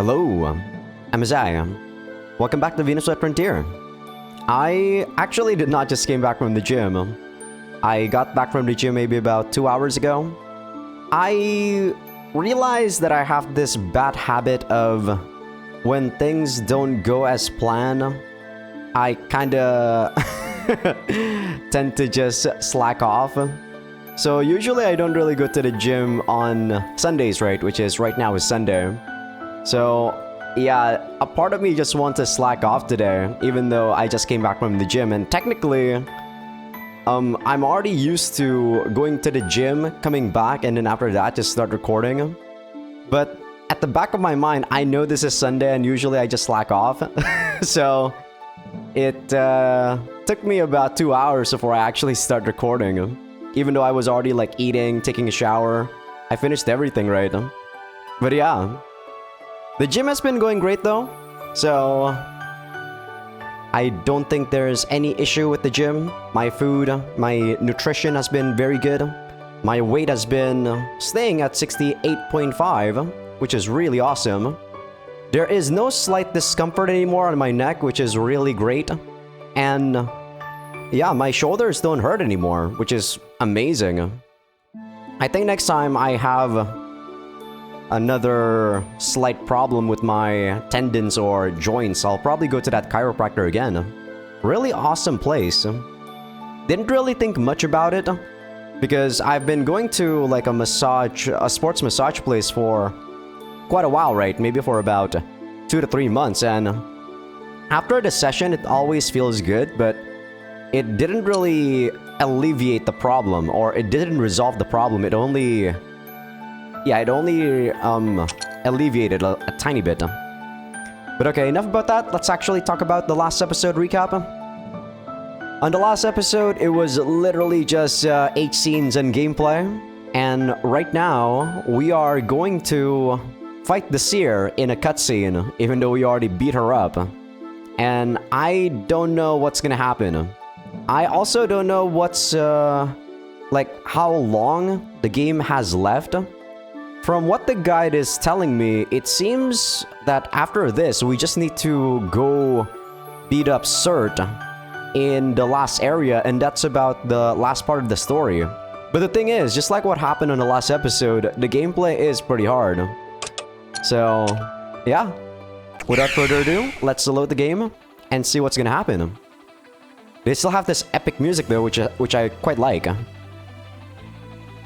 Hello, I'm Azai. Welcome back to VenusBlood Frontier. I actually did not just came back from the gym. I got back from the gym maybe about 2 hours ago. I realized that I have this bad habit of when things don't go as planned, I kinda tend to just slack off. So usually I don't really go to the gym on Sundays, right? Which is right now is Sunday. So yeah, a part of me just wants to slack off today, even though I just came back from the gym. And technically, I'm already used to going to the gym, coming back, and then after that just start recording. But at the back of my mind, I know this is Sunday and usually I just slack off. So it took me about 2 hours before I actually start recording. Even though I was already like eating, taking a shower, I finished everything, right? But yeah, the gym has been going great though. So I don't think there's any issue with the gym. My food, my nutrition has been very good. My weight has been staying at 68.5, which is really awesome. There is no slight discomfort anymore on my neck, which is really great. And yeah, my shoulders don't hurt anymore, which is amazing. I think next time I have another slight problem with my tendons or joints, I'll probably go to that chiropractor again. Really awesome place. Didn't really think much about it because I've been going to like a sports massage place for quite a while, right? Maybe for about 2 to 3 months, and after the session it always feels good, but it didn't really alleviate the problem, or it didn't resolve the problem. It only alleviated a tiny bit. But okay, enough about that. Let's actually talk about the last episode recap. On the last episode, it was literally just 8 scenes and gameplay. And right now, we are going to fight the Seer in a cutscene, even though we already beat her up. And I don't know what's gonna happen. I also don't know what's, like, how long the game has left. From what the guide is telling me, it seems that after this, we just need to go beat up Cert in the last area, and that's about the last part of the story. But the thing is, just like what happened on the last episode, the gameplay is pretty hard. So, yeah. Without further ado, let's load the game and see what's gonna happen. They still have this epic music though, which I quite like.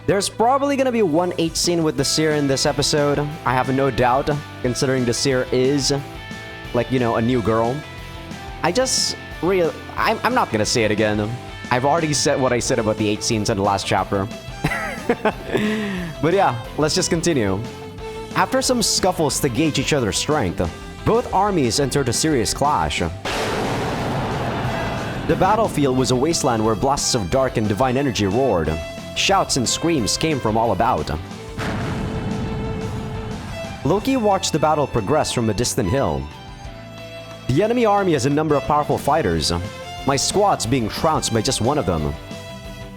There's probably gonna be one 8 scene with the Seer in this episode. I have no doubt, considering the Seer is, like, you know, a new girl. I'm not gonna say it again. I've already said what I said about the 8 scenes in the last chapter. But yeah, let's just continue. After some scuffles to gauge each other's strength, both armies entered a serious clash. The battlefield was a wasteland where blasts of dark and divine energy roared. Shouts and screams came from all about. Loki watched the battle progress from a distant hill. The enemy army has a number of powerful fighters. My squad's being trounced by just one of them.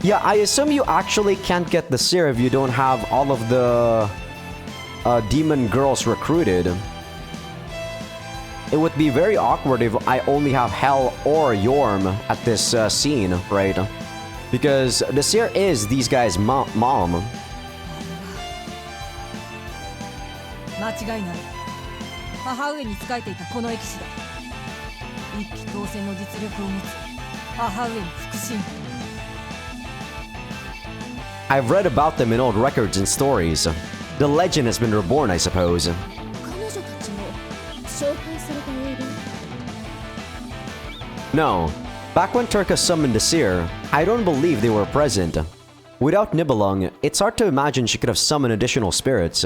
Yeah, I assume you actually can't get the Seer if you don't have all of the demon girls recruited. It would be very awkward if I only have Hel or Yorm at this scene, right? Because the Seer is these guys' mom. I've read about them in old records and stories. The legend has been reborn, I suppose. No. Back when Turka summoned the Seer, I don't believe they were present. Without Nibelung, it's hard to imagine she could have summoned additional spirits.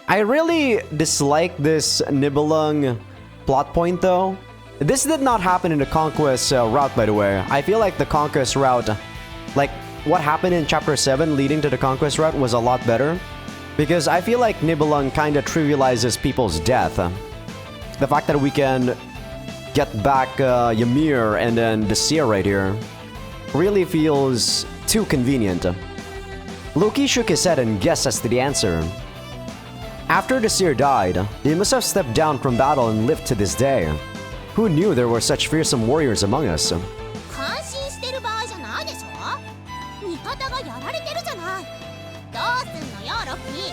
I really dislike this Nibelung plot point though. This did not happen in the Conquest route, by the way. I feel like the Conquest route, like what happened in Chapter 7 leading to the Conquest route, was a lot better. Because I feel like Nibelung kinda trivializes people's death. The fact that we can get back Ymir and then the Seer right here really feels too convenient. Loki shook his head and guessed as to the answer. After the seer died, they must have stepped down from battle and lived to this day. Who knew there were such fearsome warriors among us? 感心してる場合じゃないでしょ。味方がやられてるじゃない。どうすんのよ、ロッキ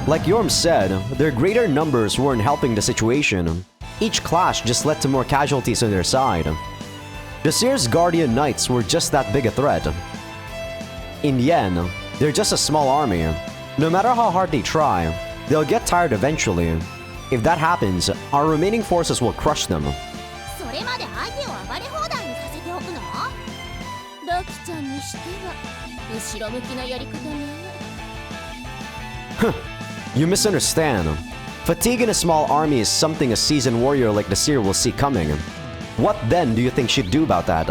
ー。 Like Yorm said, their greater numbers weren't helping the situation. Each clash just led to more casualties on their side. The Seer's Guardian Knights were just that big a threat. In the end, they're just a small army. No matter how hard they try, they'll get tired eventually. If that happens, our remaining forces will crush them. それまで相手を暴れ放題にさせておくの？ロキちゃんにしては後ろ向きなやり方ね。You misunderstand. Fatigue in a small army is something a seasoned warrior like the Seer will see coming. What then do you think she'd do about that?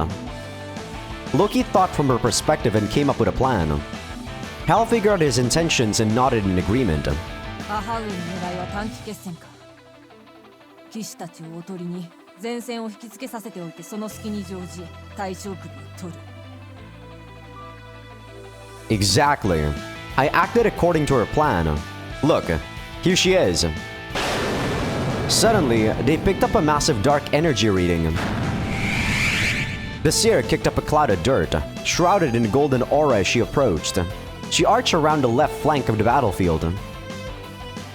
Loki thought from her perspective and came up with a plan. Hal figured out his intentions and nodded in agreement. 母上の狙いは短期決戦か。騎士たちをおとりに前線を引きつけさせておいて、その隙に乗じ対象首を取る。Exactly. I acted according to her plan. Look, here she is. Suddenly, they picked up a massive dark energy reading. The Seer kicked up a cloud of dirt, shrouded in golden aura as she approached. She arched around the left flank of the battlefield.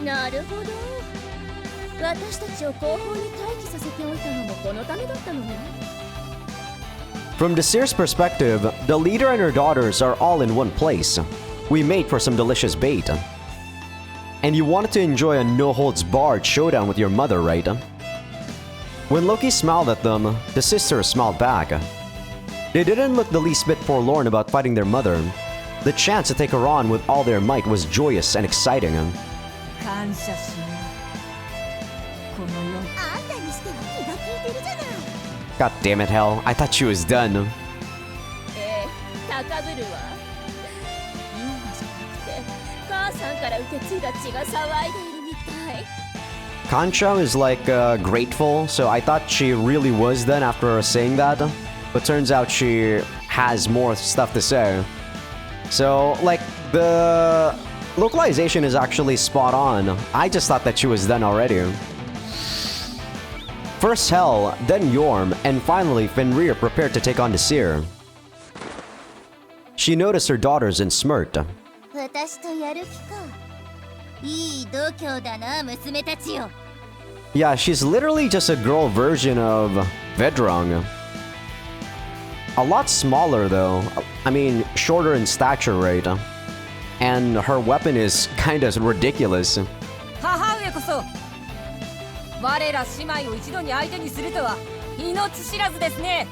なるほど。私たちを後方に待機させておいたのもこのためだったのね。From the Seer's perspective, the leader and her daughters are all in one place. We made for some delicious bait. And you wanted to enjoy a no-holds-barred showdown with your mother, right? When Loki smiled at them, the sisters smiled back. They didn't look the least bit forlorn about fighting their mother. The chance to take her on with all their might was joyous and exciting. 感謝しよう。この世。あんたにしては気が利いてるじゃない。 God damn it, Hell. I thought she was done. 高ぶるわ。今じゃなくて母さんから受け継いだ血が騒いでいるみたい。Concha is like grateful, so I thought she really was done after saying that. But turns out she has more stuff to say. So, like, the localization is actually spot on. I just thought that she was done already. First Hel, then Yorm, and finally Fenrir prepared to take on the Seer. She noticed her daughters and smirked. 私とやる気か。いい度胸だな、娘たちよ。 Yeah, she's literally just a girl version of Vedrung. A lot smaller though. I mean, shorter in stature, right? And her weapon is kinda ridiculous. 母上こそ我ら姉妹を一度に相手にするとは命知らずですね。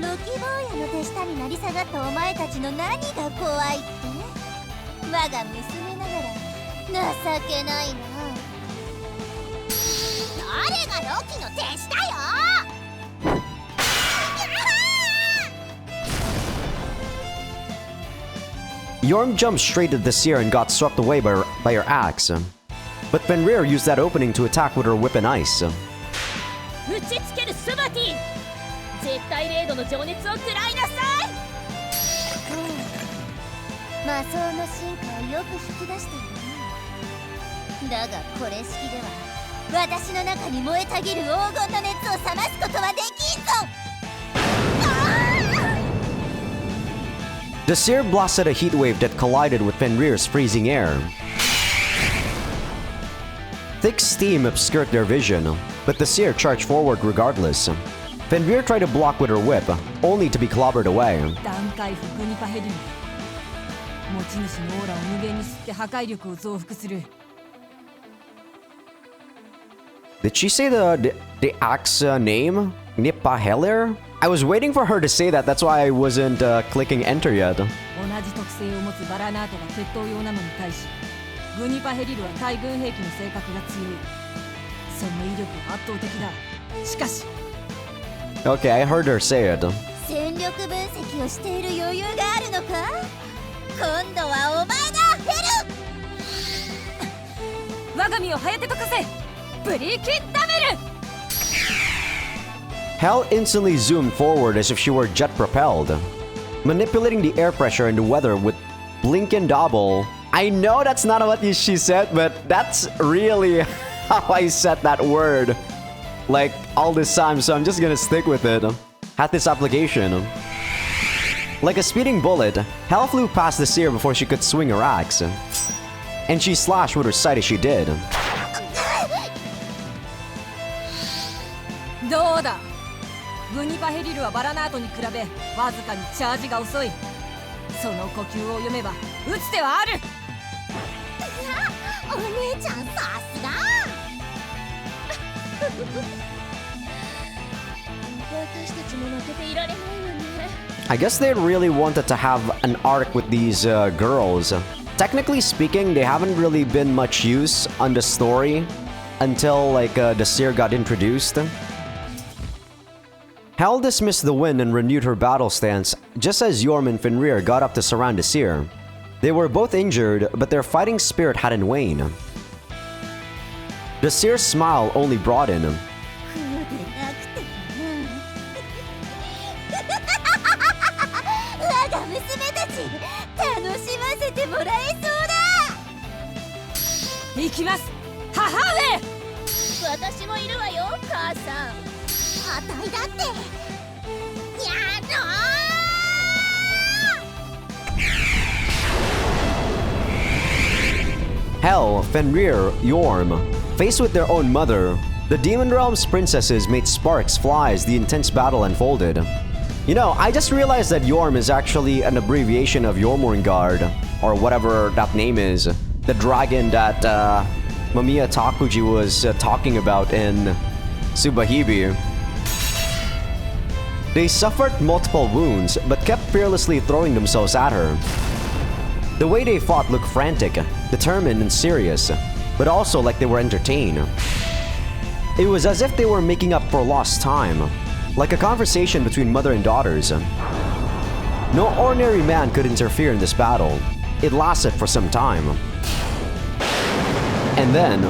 ロキ坊やの手下になり下がったお前たちの何が怖いって？我が娘ながら情けないな。誰がロキの手下よYorm jumped straight at the Seer and got swept away by her axe. But Fenrir used that opening to attack with her whip and ice. 打ちつけるスバティ。絶対レードの情熱を食らいなさい。魔装の進化をよく引き出しているな。だがこれ式では私の中に燃えたぎる黄金の熱を冷ますことはできんぞ。The Seer blasted a heat wave that collided with Fenrir's freezing air. Thick steam obscured their vision, but the Seer charged forward regardless. Fenrir tried to block with her whip, only to be clobbered away. 段階不グニパヘリム。持ち主のオーラを無限に吸って破壊力を増幅する。Did she say the axe name? Nippahelir? I was waiting for her to say that, that's why I wasn't clicking enter yet. 同じ特性を持つバラナートが決闘用なのに対し、グニパヘリルは対軍兵器の性格が強い。その威力は圧倒的だ。しかし Okay, I heard her say it. 戦力分析をしている余裕があるのか？今度はお前だ、ヘル。我が身をハヤテとかせ。ブリキダメル。 Hel instantly zoomed forward as if she were jet propelled. Manipulating the air pressure and the weather with blink and double, I know that's not what she said, but that's really how I said that word. Like, all this time, so I'm just gonna stick with it. Had this application. Like a speeding bullet, Hell flew past the seer before she could swing her axe. And she slashed with her scythe as she did. どうだグニパヘリルはバラナートに比べわずかにチャージが遅い。その呼吸を読めば打つ手はある。お姉ちゃんさすが私たちも負けていられないわね。 I guess they really wanted to have an arc with these girls. Technically speaking, they haven't really been much use on the story until like the seer got introduced. Hel dismissed the wind and renewed her battle stance just as Yorm and Fenrir got up to surround the seer. They were both injured, but their fighting spirit hadn't waned. The seer's smile only broadened. 風でなくてもな我が娘たち楽しませてもらえそうだ。行きます母上。私もいるわよ母さん。あたいだってやろう。 Hel, Fenrir, Yorm. Faced with their own mother, the Demon Realm's princesses made sparks fly as the intense battle unfolded. You know, I just realized that Yorm is actually an abbreviation of Jormungand, or whatever that name is. The dragon that Mamiya Takuji was talking about in Tsubahibi. They suffered multiple wounds, but kept fearlessly throwing themselves at her. The way they fought looked frantic, determined and serious, but also like they were entertained. It was as if they were making up for lost time, like a conversation between mother and daughters. No ordinary man could interfere in this battle. It lasted for some time. And then...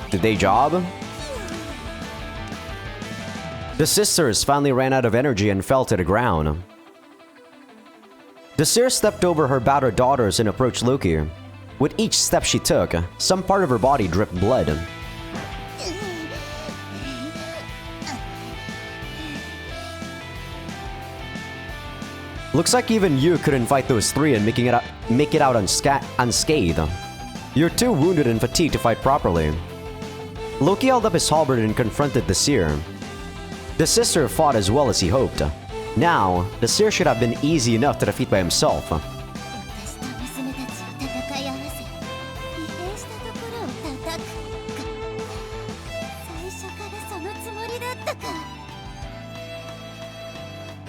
Did they job? The sisters finally ran out of energy and fell to the ground. The seer stepped over her battered daughters and approached Loki. With each step she took, some part of her body dripped blood. Looks like even you couldn't fight those three and make it out unscathed. You're too wounded and fatigued to fight properly. Loki held up his halberd and confronted the seer. The sister fought as well as he hoped. Now, the seer should have been easy enough to defeat by himself. 私と娘たちを戦い合わせ疲弊したところを叩くか。最初からそのつもりだったか。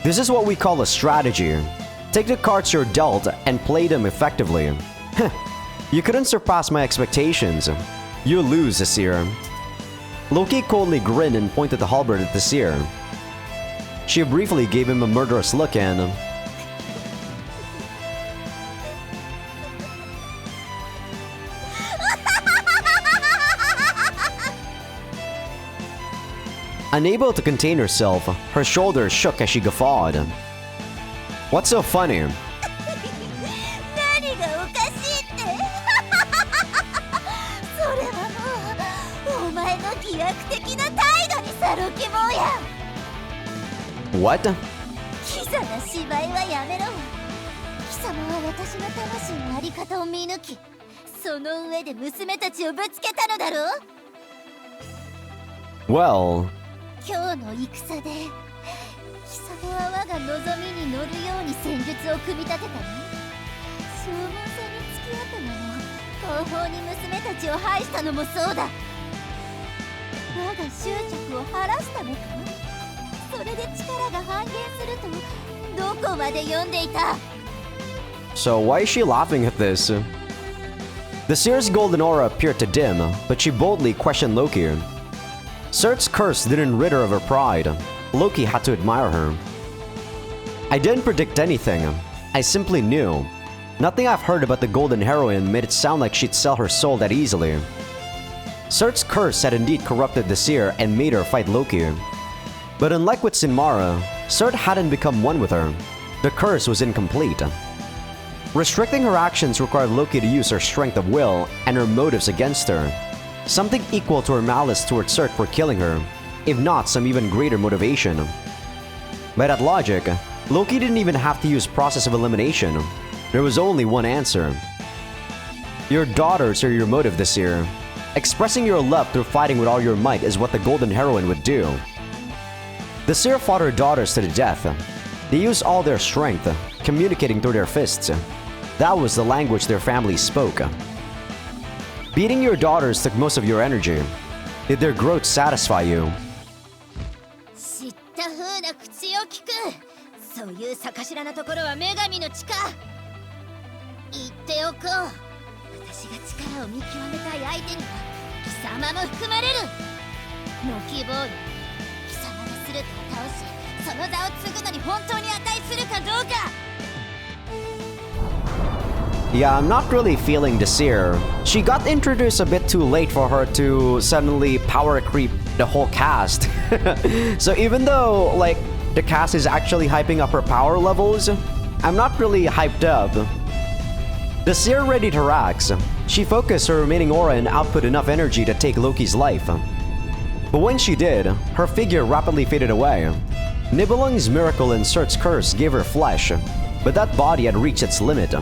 This is what we call a strategy. Take the cards you're dealt and play them effectively. You couldn't surpass my expectations. You lose, Seer. Loki coldly grinned and pointed the halberd at the seer. She briefly gave him a murderous look and... Unable to contain herself, her shoulders shook as she guffawed. What's so funny? 何がおかしいってそれはもうお前の疑惑的な態度にさロケモンや What? キザな芝居はやめろ貴様は私の魂のあり方を見抜きその上で娘たちをぶつけたのだろう Well... 今日の戦で貴様は我が望みに乗るように戦術を組み立てたの消耗戦に付き合ったのも後方に娘たちを排したのもそうだ我が執着を晴らすためかそれで力が半減するとどこまで読んでいた So why is she laughing at this? The seer's golden aura appeared to dim, but she boldly questioned Loki. Surt's curse didn't rid her of her pride. Loki had to admire her. I didn't predict anything. I simply knew. Nothing I've heard about the golden heroine made it sound like she'd sell her soul that easily. Surt's curse had indeed corrupted the seer and made her fight Loki. But unlike with Sinmara, Surt hadn't become one with her. The curse was incomplete. Restricting her actions required Loki to use her strength of will and her motives against her. Something equal to her malice towards Surt for killing her, if not some even greater motivation. By that logic, Loki didn't even have to use process of elimination. There was only one answer. Your daughters are your motive this year. Expressing your love through fighting with all your might is what the Golden Heroine would do. The Seer fought her daughters to the death. They used all their strength, communicating through their fists. That was the language their family spoke. Beating your daughters took most of your energy. Did their growth satisfy you? 知った風な口を聞く。そういう逆しらなところは女神の血か。言っておこう。私が力を見極めたい相手には貴様も含まれる。の希望よ。貴様のスルタを倒し、その座を継ぐのに本当に値するかどうか。Yeah, I'm not really feeling the Seer. She got introduced a bit too late for her to suddenly power creep the whole cast. So even though, like, the cast is actually hyping up her power levels, I'm not really hyped up. The Seer readied her axe. She focused her remaining aura and output enough energy to take Loki's life. But when she did, her figure rapidly faded away. Nibelung's miracle and Surt's curse gave her flesh, but that body had reached its limit.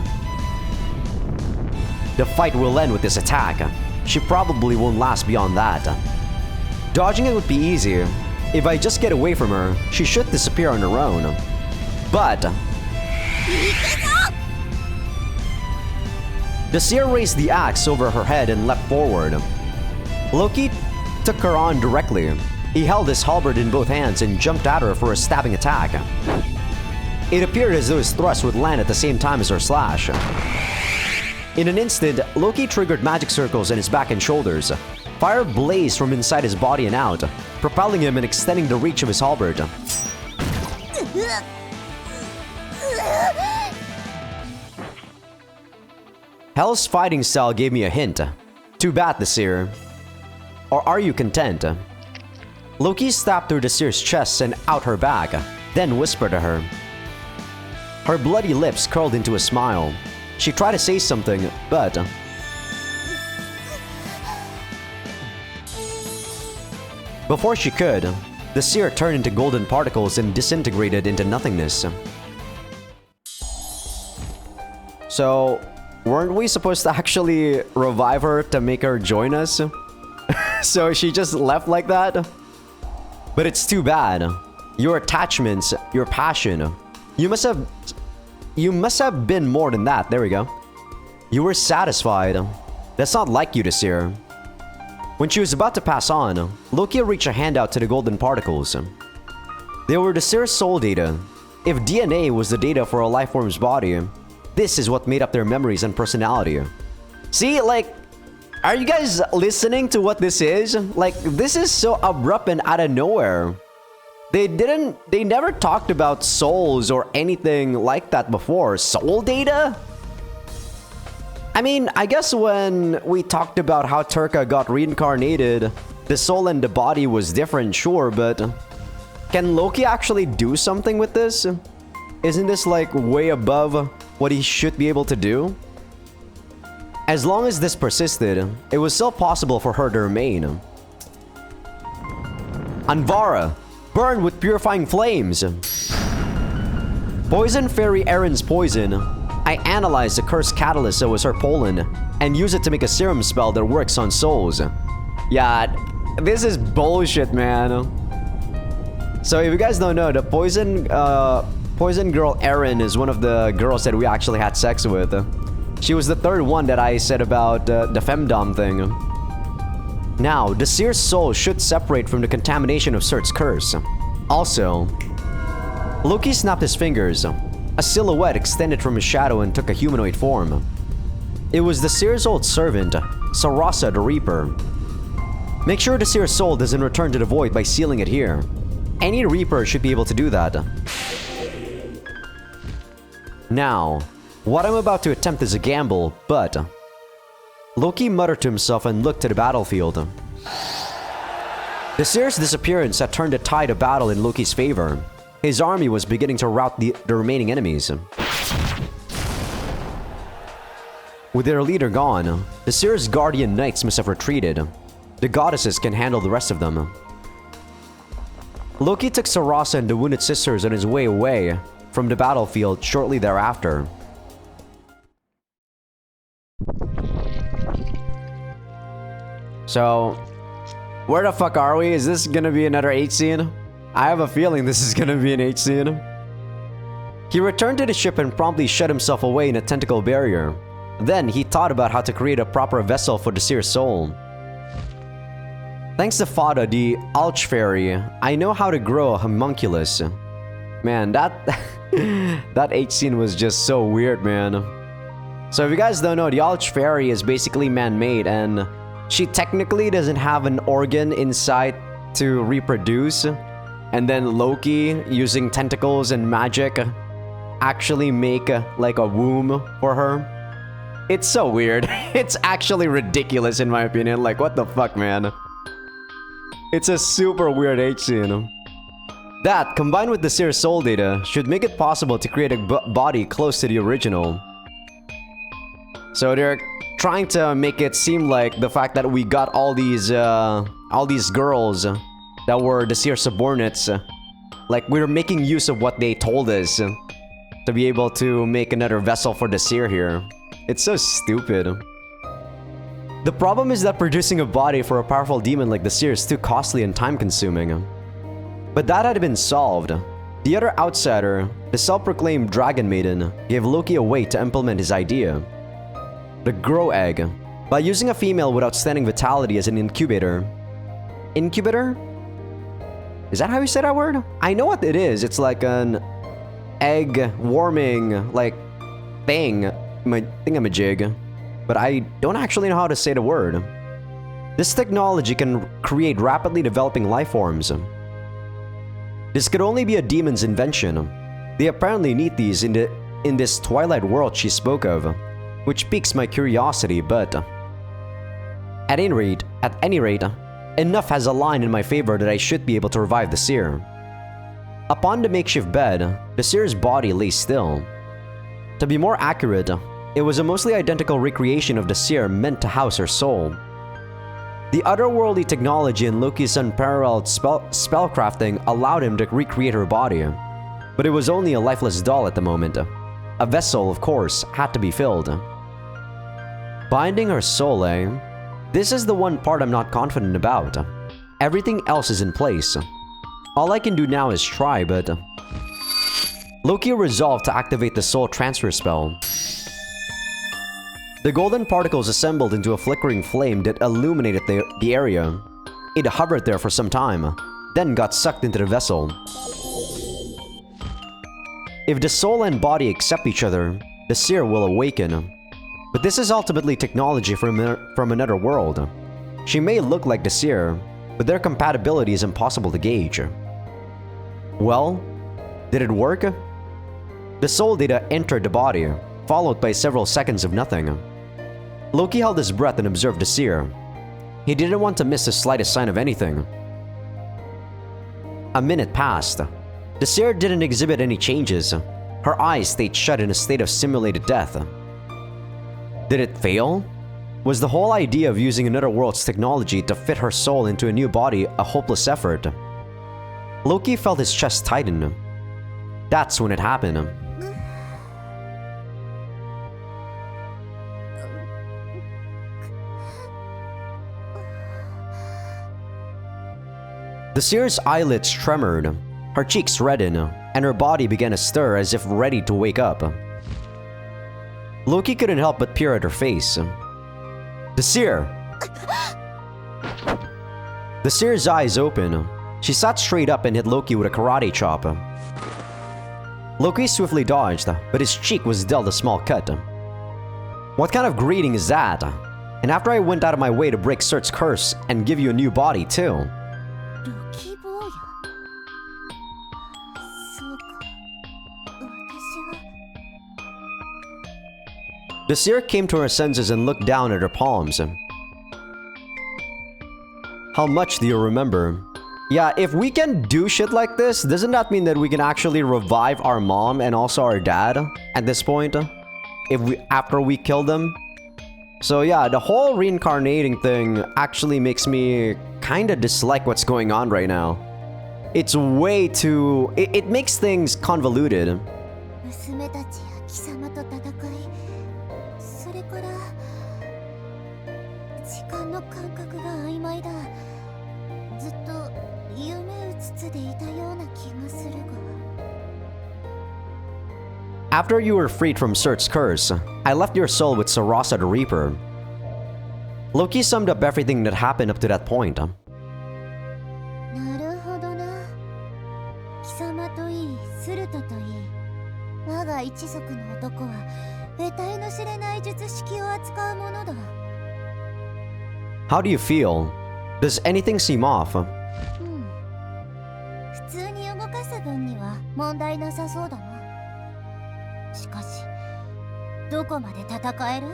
The fight will end with this attack. She probably won't last beyond that. Dodging it would be easy. If I just get away from her, she should disappear on her own. But... the Seer raised the axe over her head and leapt forward. Loki took her on directly. He held his halberd in both hands and jumped at her for a stabbing attack. It appeared as though his thrust would land at the same time as her slash. In an instant, Loki triggered magic circles in his back and shoulders. Fire blazed from inside his body and out, propelling him and extending the reach of his halberd. Hell's fighting style gave me a hint. Too bad, the Seer. Or are you content? Loki stabbed through the Seer's chest and out her back, then whispered to her. Her bloody lips curled into a smile. She tried to say something, but... before she could, the Seer turned into golden particles and disintegrated into nothingness. So, weren't we supposed to actually revive her to make her join us? So she just left like that? But it's too bad. Your attachments, your passion, you must have been more than that. There we go. You were satisfied. That's not like you, the Seer. When she was about to pass on, Loki reached a hand out to the golden particles. They were the Seer's soul data. If DNA was the data for a lifeform's body, this is what made up their memories and personality. See, like, are you guys listening to what this is? Like, this is so abrupt and out of nowhere. They never talked about souls or anything like that before. Soul data? I mean, I guess when we talked about how Turka got reincarnated, the soul and the body was different, sure, but can Loki actually do something with this? Isn't this like way above what he should be able to do? As long as this persisted, it was still possible for her to remain. Anvara, burn with purifying flames! Poison Fairy Erin's poison. I analyzed the cursed catalyst that was her pollen, and used it to make a serum spell that works on souls. Yeah, this is bullshit, man. So if you guys don't know, the poison girl Erin is one of the girls that we actually had sex with. She was the third one that I said about the femdom thing. Now, the Seer's soul should separate from the contamination of Surt's curse. Also, Loki snapped his fingers. A silhouette extended from his shadow and took a humanoid form. It was the Seer's old servant, Sarasa the Reaper. Make sure the Seer's soul doesn't return to the void by sealing it here. Any Reaper should be able to do that. Now, what I'm about to attempt is a gamble, but... Loki muttered to himself and looked to the battlefield. The Seer's disappearance had turned the tide of battle in Loki's favor. His army was beginning to rout the remaining enemies. With their leader gone, the Seer's guardian knights must have retreated. The goddesses can handle the rest of them. Loki took Sarasa and the wounded sisters on his way away from the battlefield shortly thereafter. So, where the fuck are we? Is this gonna be another H scene? I have a feeling this is gonna be an H scene. He returned to the ship and promptly shut himself away in a tentacle barrier. Then he thought about how to create a proper vessel for the Seer's soul. Thanks to Fada, the Alch Fairy, I know how to grow a homunculus. Man, that H scene was just so weird, man. So if you guys don't know, the Alch Fairy is basically man-made, and she technically doesn't have an organ inside to reproduce. And then Loki, using tentacles and magic, actually make like a womb for her. It's so weird. It's actually ridiculous in my opinion. Like, what the fuck, man? It's a super weird H scene. That, combined with the Seer's soul data, should make it possible to create a body close to the original. So they're trying to make it seem like the fact that we got all these girls that were the Seer subordinates, like we're making use of what they told us to be able to make another vessel for the Seer here. It's so stupid. The problem is that producing a body for a powerful demon like the Seer is too costly and time-consuming. But that had been solved. The other outsider, the self-proclaimed Dragon Maiden, gave Loki a way to implement his idea. The Grow Egg. By using a female with outstanding vitality as an incubator. Incubator? Is that how you say that word? I know what it is. It's like an egg warming, like, thing. Thingamajig. But I don't actually know how to say the word. This technology can create rapidly developing life forms. This could only be a demon's invention. They apparently need these in this twilight world she spoke of, which piques my curiosity, but at any rate, enough has aligned in my favor that I should be able to revive the Seer. Upon the makeshift bed, the Seer's body lay still. To be more accurate, it was a mostly identical recreation of the Seer meant to house her soul. The otherworldly technology and Loki's unparalleled spellcrafting allowed him to recreate her body, but it was only a lifeless doll at the moment. A vessel, of course, had to be filled. Binding her soul, eh? This is the one part I'm not confident about. Everything else is in place. All I can do now is try, but Loki resolved to activate the soul transfer spell. The golden particles assembled into a flickering flame that illuminated the area. It hovered there for some time, then got sucked into the vessel. If the soul and body accept each other, the Seer will awaken. But this is ultimately technology from another world. She may look like the Seer, but their compatibility is impossible to gauge. Well, did it work? The soul data entered the body, followed by several seconds of nothing. Loki held his breath and observed the Seer. He didn't want to miss the slightest sign of anything. A minute passed. The Seer didn't exhibit any changes. Her eyes stayed shut in a state of simulated death. Did it fail? Was the whole idea of using another world's technology to fit her soul into a new body a hopeless effort? Loki felt his chest tighten. That's when it happened. The Seer's eyelids tremored, her cheeks reddened, and her body began to stir as if ready to wake up. Loki couldn't help but peer at her face. The Seer! The Seer's eyes opened. She sat straight up and hit Loki with a karate chop. Loki swiftly dodged, but his cheek was dealt a small cut. What kind of greeting is that? And after I went out of my way to break Surt's curse and give you a new body too. The Seer came to her senses and looked down at her palms. How much do you remember? Yeah, if we can do shit like this, doesn't that mean that we can actually revive our mom and also our dad at this point? After we kill them? So yeah, the whole reincarnating thing actually makes me kinda dislike what's going on right now. It's way too... It makes things convoluted. 娘たちや貴様と戦い、それから時間の感覚が曖昧だ。ずっと夢うつつでいたような気がするが。After you were freed from Surt's curse, I left your soul with Sarasa the Reaper. Loki summed up everything that happened up to that point. なるほどな。貴様といい、スルトといい、我が一族の男は得体の知れない術式を扱うものだ。How do you feel? Does anything seem off? 普通に動かす分には問題なさそうだな。しかし、どこまで戦える？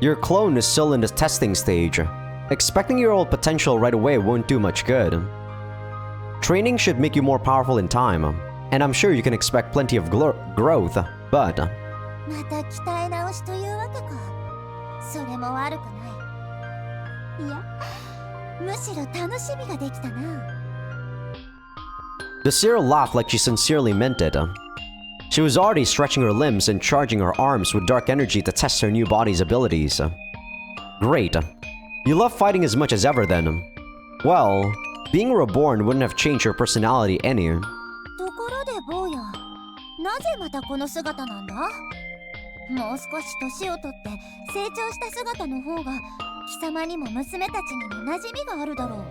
Your clone is still in the testing stage. Expecting your old potential right away won't do much good. Training should make you more powerful in time, and I'm sure you can expect plenty of growth, but... また鍛え直しというわけか。それも悪くない。いや、むしろ楽しみができたな。The seer laughed like she sincerely meant it. She was already stretching her limbs and charging her arms with dark energy to test her new body's abilities. Great. You love fighting as much as ever then. Well, being reborn wouldn't have changed your personality any. ところで坊や、なぜまたこの姿なんだ？もう少し年をとって成長した姿の方が貴様にも娘たちにも馴染みがあるだろう。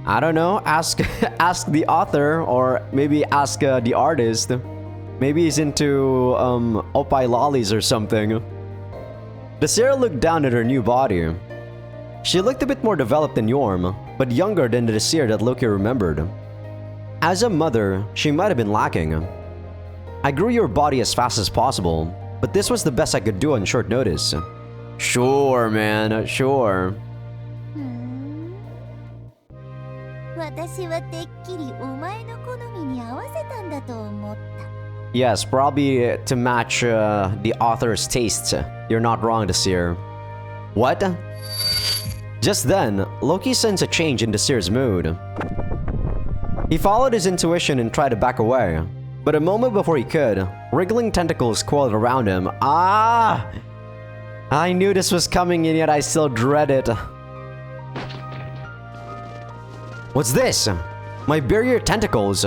I don't know, ask the author, or maybe ask the artist. Maybe he's into oppai lollies or something. The seer looked down at her new body. She looked a bit more developed than Yorm, but younger than the seer that Loki remembered. As a mother, she might have been lacking. I grew your body as fast as possible, but this was the best I could do on short notice. Sure, man, sure. 私はてっきりお前の好みに合わせたんだと思った。Yes, probably to match the author's tastes. You're not wrong, the seer. What? Just then, Loki sensed a change in the seer's mood. He followed his intuition and tried to back away, but a moment before he could, wriggling tentacles coiled around him. Ah! I knew this was coming and yet I still dread it. What's this? My barrier tentacles.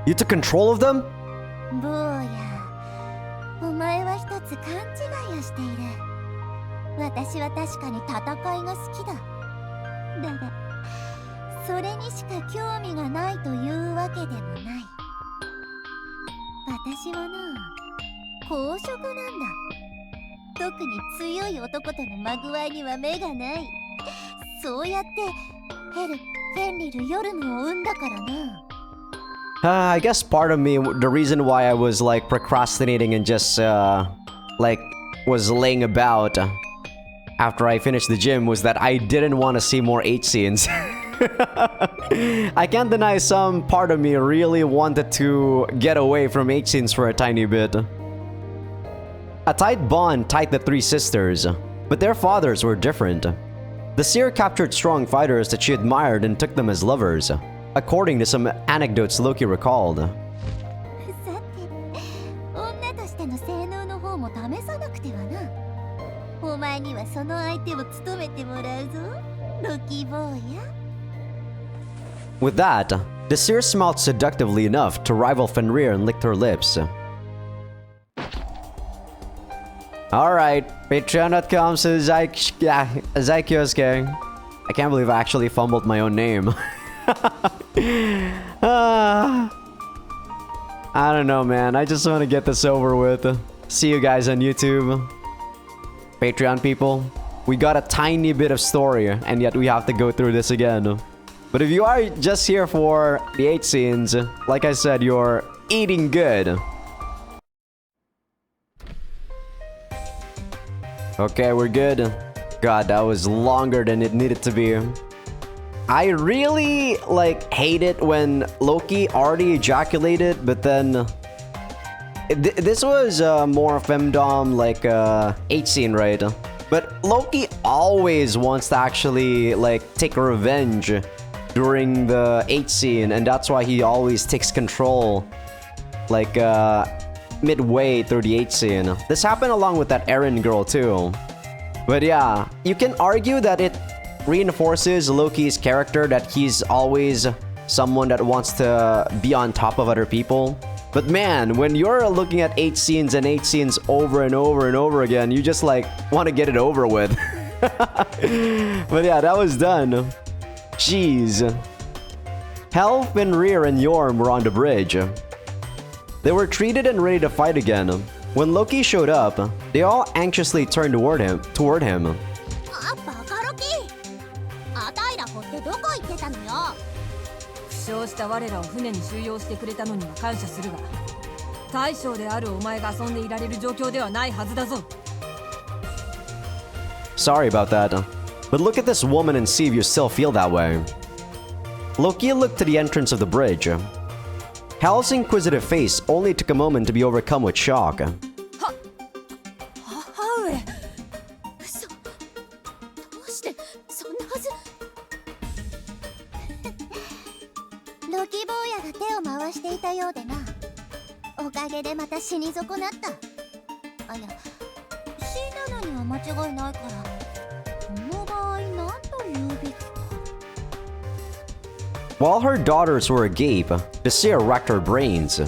You took control of them? 坊や、お前は一つ勘違いをしている。私は確かに戦いが好きだ。だが、それにしか興味がないというわけでもない。私はな、公職なんだ。特に強い男とのまぐわいには目がない。そうやってヘル、フェンリル、ヨルムを生んだからな。I guess part of me, the reason why I was like procrastinating and just like was laying about after I finished the gym was that I didn't want to see more H scenes. I can't deny some part of me really wanted to get away from H scenes for a tiny bit. A tight bond tied the three sisters, but their fathers were different. The seer captured strong fighters that she admired and took them as lovers, according to some anecdotes Loki recalled. さて、女としての性能の方も試さなくてはな。お前にはその相手を務めてもらうぞ、ロキ坊や。With that, the seer smiled seductively enough to rival Fenrir and licked her lips. Alright, patreon.com/Azaikyousuke. I can't believe I actually fumbled my own name. I don't know, man. I just want to get this over with. See you guys on YouTube. Patreon people, we got a tiny bit of story, and yet we have to go through this again. But if you are just here for the 8 scenes, like I said, you're eating good. Okay, we're good. God, that was longer than it needed to be. I really like hate it when Loki already ejaculated, but then this was more femdom like H scene, right? But Loki always wants to actually like take revenge during the H scene, and that's why he always takes control like midway through the H scene. This happened along with that Eren girl too. But yeah, you can argue that it reinforces Loki's character, that he's always someone that wants to be on top of other people. But man, when you're looking at 8 scenes and 8 scenes over and over and over again, you just like want to get it over with. But yeah, that was done. Jeez. Hel, Fenrir, and Yorm were on the bridge. They were treated and ready to fight again. When Loki showed up, they all anxiously turned toward him. あ、バカロキ。あたいら掘ってどこ行ってたのよ。負傷した我らを船に収容してくれたのには感謝するが、大将であるお前が遊んでいられる状況ではないはずだぞ。Sorry about that, but look at this woman and see if you still feel that way. Loki looked to the entrance of the bridge. Hal's inquisitive face only took a moment to be overcome with shock. 母上。どうしてそんなはず。ロキ坊やが手を回していたようでな。おかげでまた死に損なった。あ、いや、死んだのには間違いないから、この場合何と言うべきか。While her daughters were agape, Desir racked her brains.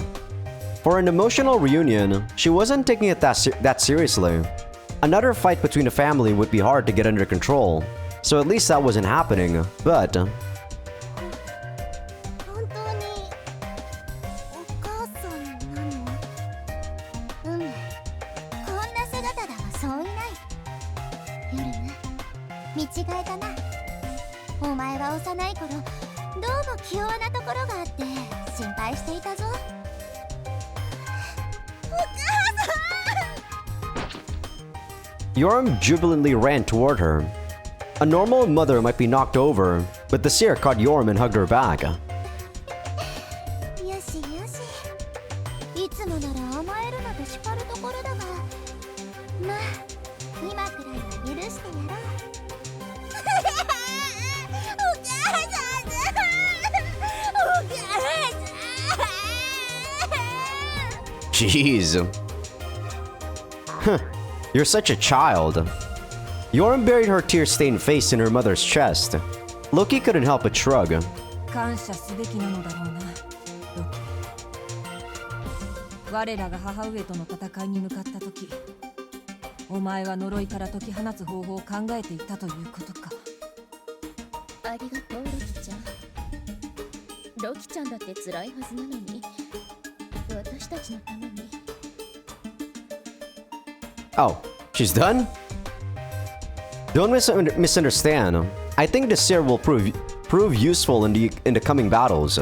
For an emotional reunion, she wasn't taking it that seriously. Another fight between the family would be hard to get under control, so at least that wasn't happening, but... 本当にお母さんなの？こんな姿だわ、そういない。夜な、見違えたな。お前は幼い頃、どうも気弱なところがあって心配していたぞ。お母さん。Yorm jubilantly ran toward her. A normal mother might be knocked over, but the seer caught Yorm and hugged her back. よしよし。いつもなら甘えるなと叱るところだが、まあ今くらいは許してやろう。Jeez. Huh, you're such a child. Yorm buried her tear-stained face in her mother's chest. Loki couldn't help but shrug. 感謝すべきなのだろうな、ロキ。我らが母上との戦いに向かった時、お前は呪いから解き放つ方法を考えていたということか。ありがとう、ロキちゃん。ロキちゃんだって辛いはずなのに、私たちのために。Oh, she's done? Don't misunderstand. I think the seer will prove useful in the coming battles.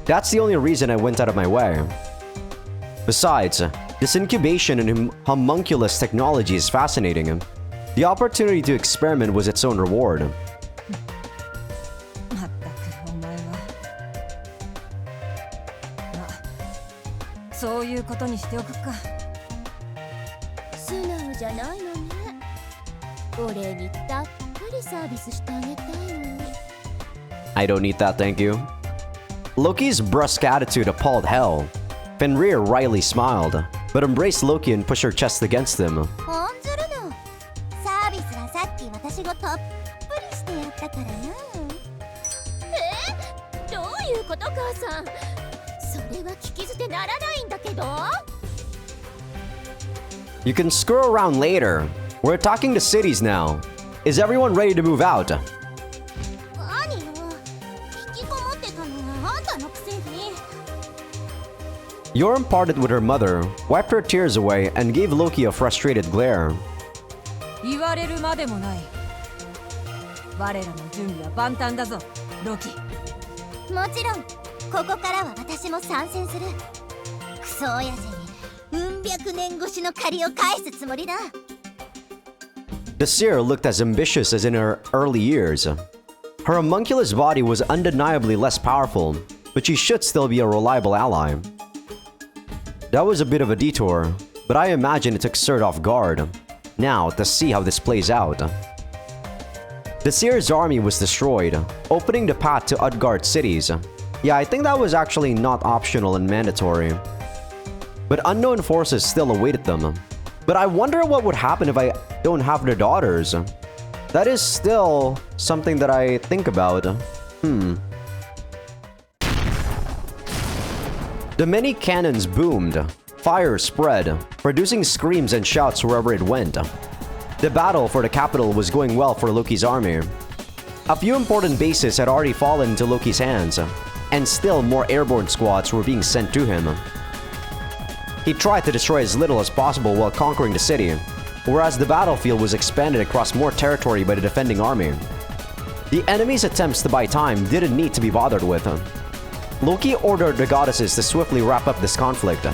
That's the only reason I went out of my way. Besides, this incubation and homunculus technology is fascinating. The opportunity to experiment was its own reward. まったくお前は。まあ、そういうことにしておくか。素直じゃないのね。お礼にたっぷりサービスしてあげたいのに。I don't need that, thank you. Loki's brusque attitude appalled Hel. Fenrir wryly smiled, but embraced Loki and pushed her chest against him. ほんずるの。サービスはさっき私がたっぷりしてやったからな。どういうこと、母さん。それは聞き捨てならないんだけど。You can screw around later. We're talking to cities now. Is everyone ready to move out? 何よ。引きこもってたのはあんたのくせに。Yorm parted with her mother, wiped her tears away, and gave Loki a frustrated glare. 言われるまでもない。我らの準備は万端だぞ、ロキ。もちろん、ここからは私も参戦する。クソ親父にうん百年越しの借りを返すつもりだ。The seer looked as ambitious as in her early years. Her homunculus body was undeniably less powerful, but she should still be a reliable ally. That was a bit of a detour, but I imagine it took Cert off guard. Now, to see how this plays out. The Seer's army was destroyed, opening the path to Utgard cities. Yeah, I think that was actually not optional and mandatory. But unknown forces still awaited them. But I wonder what would happen if I don't have their daughters. That is still something that I think about. The many cannons boomed. Fire spread, producing screams and shouts wherever it went. The battle for the capital was going well for Loki's army. A few important bases had already fallen into Loki's hands, and still more airborne squads were being sent to him. He tried to destroy as little as possible while conquering the city, whereas the battlefield was expanded across more territory by the defending army. The enemy's attempts to buy time didn't need to be bothered with. Loki ordered the goddesses to swiftly wrap up this conflict.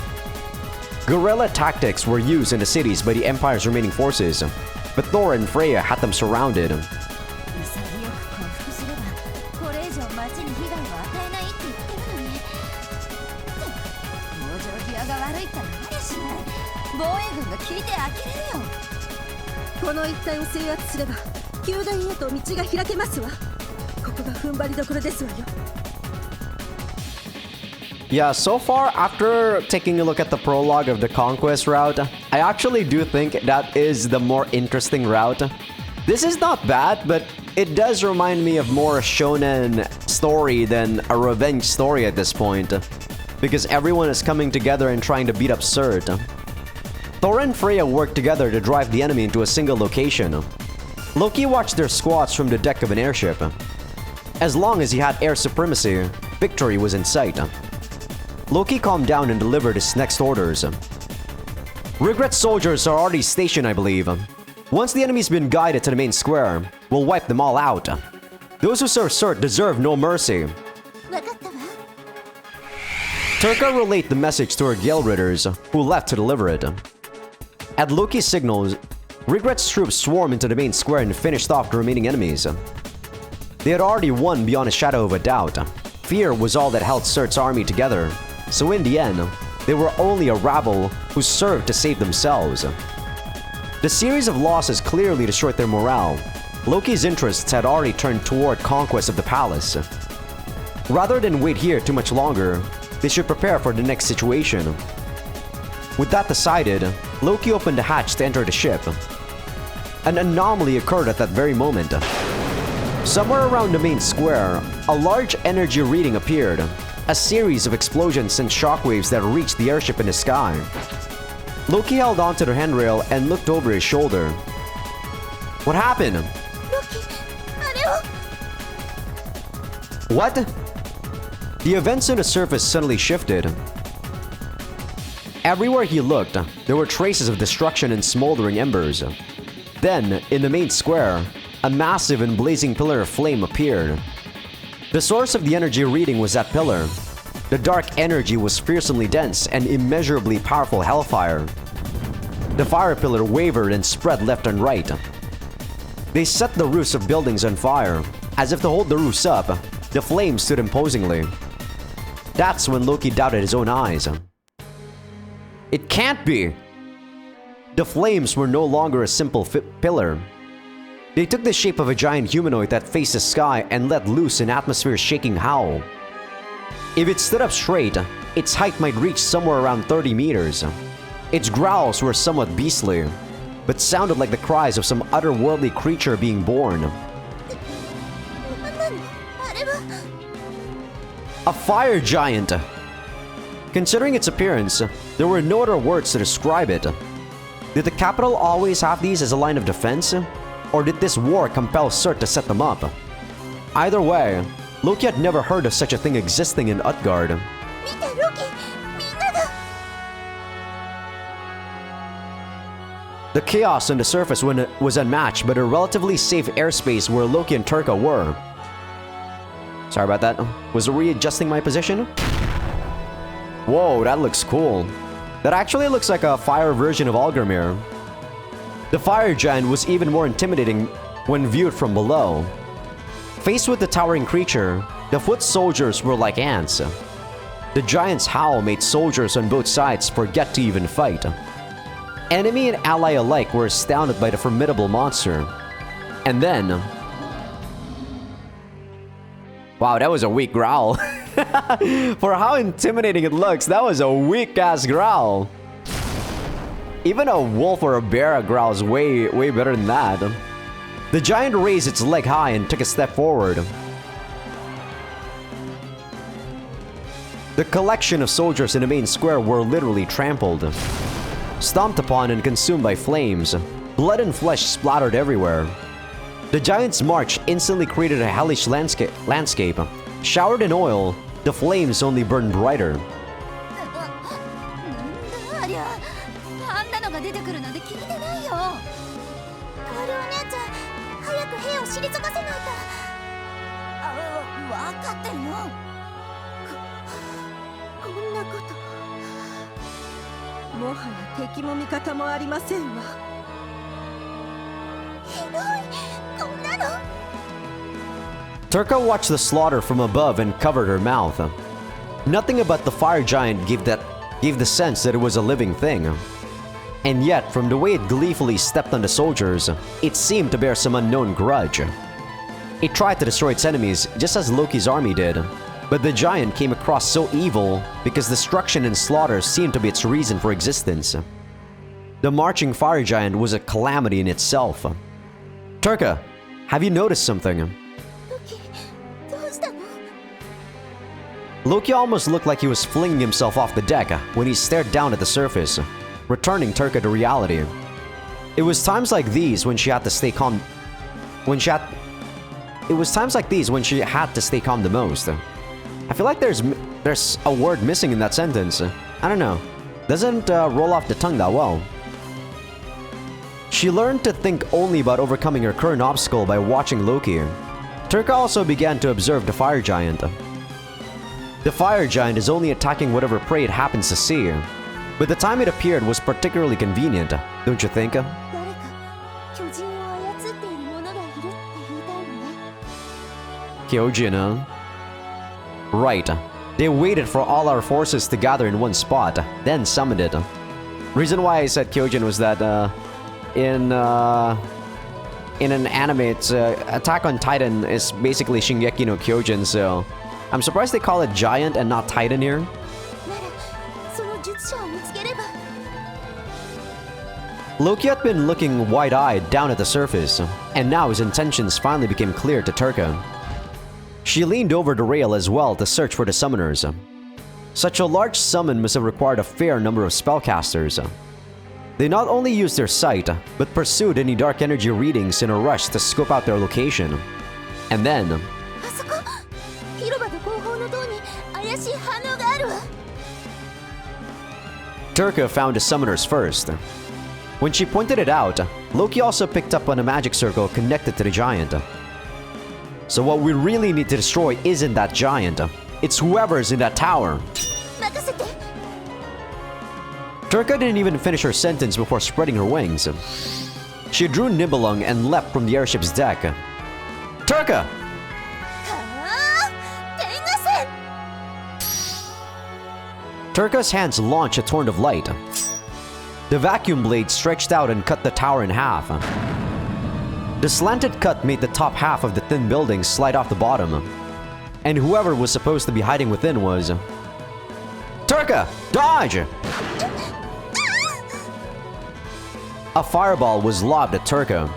Guerrilla tactics were used in the cities by the Empire's remaining forces, but Thor and Freya had them surrounded. 潔く降伏すればこれ以上町に被害を与えないって言ってるのに往生際が悪いったらありゃしない防衛軍が聞いて呆れるよこの一帯を制圧すれば宮殿へと道が開けますわここが踏ん張りどころですわよ Yeah, so far, after taking a look at the prologue of the Conquest route, I actually do think that is the more interesting route. This is not bad, but it does remind me of more shonen story than a revenge story at this point, because everyone is coming together and trying to beat up Cert. Thor and Freya worked together to drive the enemy into a single location. Loki watched their squads from the deck of an airship. As long as he had air supremacy, victory was in sight. Loki calmed down and delivered his next orders. Regret soldiers are already stationed, I believe. Once the enemy's been guided to the main square, we'll wipe them all out. Those who serve Cert deserve no mercy. 分かったわ Turka relayed the message to her Gale Ridders, who left to deliver it. At Loki's signals, Regret's troops swarmed into the main square and finished off the remaining enemies. They had already won beyond a shadow of a doubt. Fear was all that held Cert's army together. So in the end, they were only a rabble who served to save themselves. The series of losses clearly destroyed their morale. Loki's interests had already turned toward conquest of the palace. Rather than wait here too much longer, they should prepare for the next situation. With that decided, Loki opened the hatch to enter the ship. An anomaly occurred at that very moment. Somewhere around the main square, a large energy reading appeared. A series of explosions sent shockwaves that reached the airship in the sky. Loki held onto the handrail and looked over his shoulder. What happened? ロキあれを What? The events on the surface suddenly shifted. Everywhere he looked, there were traces of destruction and smoldering embers. Then, in the main square, a massive and blazing pillar of flame appeared. The source of the energy reading was that pillar. The dark energy was fearsomely dense and immeasurably powerful hellfire. The fire pillar wavered and spread left and right. They set the roofs of buildings on fire. As if to hold the roofs up, the flames stood imposingly. That's when Loki doubted his own eyes. It can't be! The flames were no longer a simple pillar. They took the shape of a giant humanoid that faced the sky and let loose an atmosphere-shaking howl. If it stood up straight, its height might reach somewhere around 30 meters. Its growls were somewhat beastly, but sounded like the cries of some otherworldly creature being born. 何あれは A fire giant! Considering its appearance, there were no other words to describe it. Did the capital always have these as a line of defense? Or did this war compel Cert to set them up? Either way, Loki had never heard of such a thing existing in Utgard. 見てロキみんなが The chaos on the surface was unmatched, but a relatively safe airspace where Loki and Turka were. Sorry about that. Was readjusting my position? Whoa, that looks cool. That actually looks like a fire version of Algrimir. The fire giant was even more intimidating when viewed from below. Faced with the towering creature, the foot soldiers were like ants. The giant's howl made soldiers on both sides forget to even fight. Enemy and ally alike were astounded by the formidable monster. And then... Wow, that was a weak growl. For how intimidating it looks, that was a weak-ass growl. Even a wolf or a bear growls way better than that. The giant raised its leg high and took a step forward. The collection of soldiers in the main square were literally trampled, stomped upon and consumed by flames. Blood and flesh splattered everywhere. The giant's march instantly created a hellish landscape. Showered in oil, the flames only burned brighter. なんだありゃ、あんなのが出てくるなんて聞いてないよ。カオルお姉ちゃん、早く兵を退かせないと。わかってるよ。こんなこと、もはや敵も味方もありませんわ。ひどい、こんなの。 Turka watched the slaughter from above and covered her mouth. Nothing about the fire giant gave the sense that it was a living thing. And yet, from the way it gleefully stepped on the soldiers, it seemed to bear some unknown grudge. It tried to destroy its enemies just as Loki's army did, but the giant came across so evil because destruction and slaughter seemed to be its reason for existence. The marching fire giant was a calamity in itself. Turka, have you noticed something? Loki almost looked like he was flinging himself off the deck when he stared down at the surface, returning Turka to reality. It was times like these when she had to stay calm. It was times like these when she had to stay calm the most. I feel like there's a word missing in that sentence. I don't know. Doesn't roll off the tongue that well. She learned to think only about overcoming her current obstacle by watching Loki. Turka also began to observe the fire giant. The fire giant is only attacking whatever prey it happens to see, but the time it appeared was particularly convenient, don't you think? 誰か巨人を操っている者がいるって言いたいのね。 Kyojin, huh? Right. They waited for all our forces to gather in one spot, then summoned it. Reason why I said Kyojin was that in an anime, it's Attack on Titan is basically Shingeki no Kyojin, so I'm surprised they call it Giant and not Titan here. なら、その術者を見つければ。 Loki had been looking wide-eyed down at the surface, and now his intentions finally became clear to Turka. She leaned over the rail as well to search for the summoners. Such a large summon must have required a fair number of spellcasters. They not only used their sight, but pursued any dark energy readings in a rush to scope out their location. And then... あそこ、広場の後方の塔に怪しい反応があるわ。 Turka found the summoners first. When she pointed it out, Loki also picked up on a magic circle connected to the giant. So what we really need to destroy isn't that giant, it's whoever's in that tower. 任せて。 Turka didn't even finish her sentence before spreading her wings. She drew Nibelung and leapt from the airship's deck. Turka! はあ、天下線。 Turka's hands launched a torrent of light. The vacuum blade stretched out and cut the tower in half. The slanted cut made the top half of the thin building slide off the bottom. And whoever was supposed to be hiding within was... Turka! Dodge! A fireball was lobbed at Turka.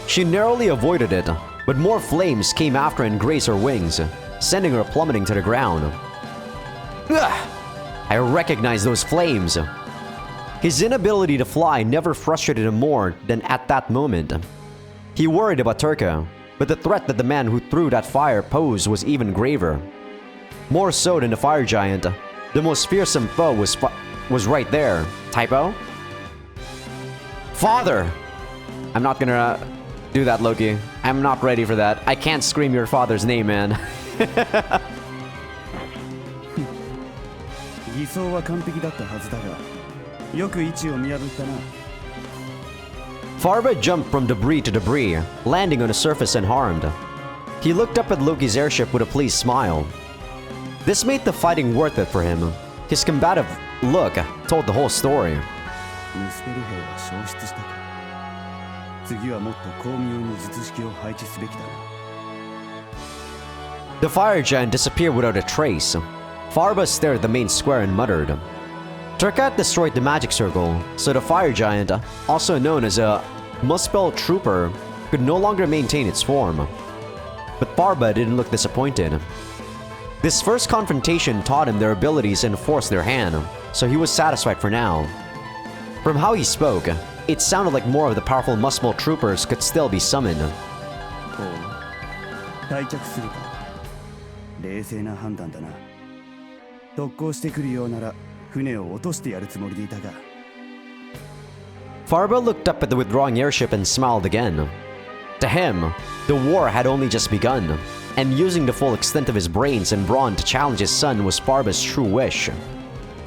She narrowly avoided it, but more flames came after and grazed her wings, sending her plummeting to the ground. Ugh! I recognize those flames. His inability to fly never frustrated him more than at that moment. He worried about Turka, but the threat that the man who threw that fire posed was even graver. More so than the fire giant, the most fearsome foe was right there. Typo? Father! I'm not gonna do that, Loki. I'm not ready for that. I can't scream your father's name, man. 偽装は完璧だったはずだが、よく位置を見破ったな。 Farba jumped from debris to debris, landing on the surface unharmed. He looked up at Loki's airship with a pleased smile. This made the fighting worth it for him. His combative look told the whole story. ムスペル兵は消失したか。次はもっと巧妙に術式を配置すべきだな。 The fire giant disappeared without a trace. Farba stared at the main square and muttered. Turkat destroyed the magic circle, so the fire giant, also known as a Muspel trooper, could no longer maintain its form. But Farba didn't look disappointed. This first confrontation taught him their abilities and forced their hand, so he was satisfied for now. From how he spoke, it sounded like more of the powerful Muspel troopers could still be summoned. ほう、退却するか。冷静な判断だな。特攻してくるようなら船を落としてやるつもりでいたが。 Farba looked up at the withdrawing airship and smiled again. To him, the war had only just begun, and using the full extent of his brains and brawn to challenge his son was Farba's true wish.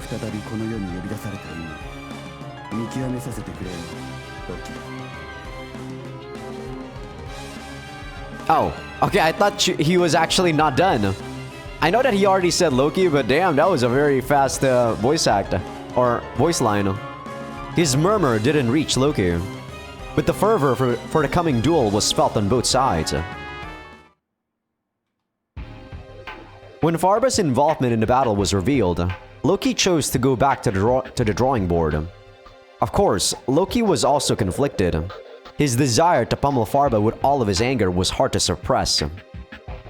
再びこの世に呼び出された意味、見極めさせてくれよ、ロキ。 Oh, okay, I thought he was actually not done. I know that he already said Loki, but damn, that was a very fast voice act, or voice line. His murmur didn't reach Loki, but the fervor for the coming duel was felt on both sides. When Farba's involvement in the battle was revealed, Loki chose to go back to the drawing board. Of course, Loki was also conflicted. His desire to pummel Farba with all of his anger was hard to suppress.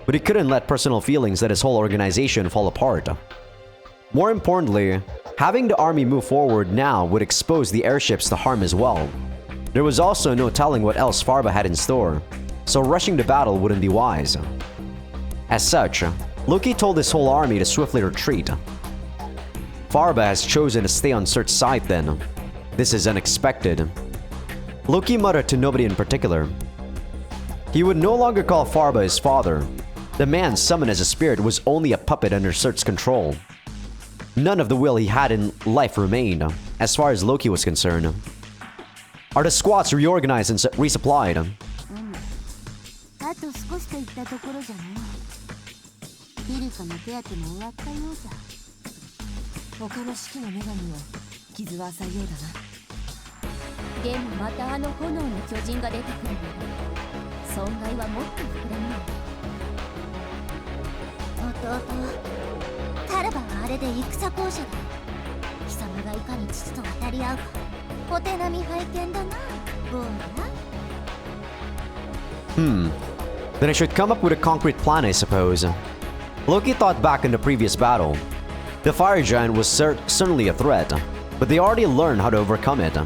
But he couldn't let personal feelings that his whole organization fall apart. More importantly, having the army move forward now would expose the airships to harm as well. There was also no telling what else Farba had in store, so rushing the battle wouldn't be wise. As such, Loki told his whole army to swiftly retreat. Farba has chosen to stay on Surt's side then. This is unexpected. Loki muttered to nobody in particular. He would no longer call Farba his father. The man summoned as a spirit was only a puppet under Surt's control. None of the will he had in life remained, as far as Loki was concerned. Are the squads reorganized and resupplied? あと少しといったところじゃね。ピルカの手当ても終わったようじゃ。他の式の女神も傷は浅いようだな。でもまたあの炎の巨人が出てくるの。損害はもっと膨らむ。弟、タラバはあれで戦巧者だ。貴様がいかに父と渡り合うか。お手並み拝見だな、坊や。Then I should come up with a concrete plan, I suppose. Loki thought back in the previous battle. The fire giant was certainly a threat, but they already learned how to overcome it.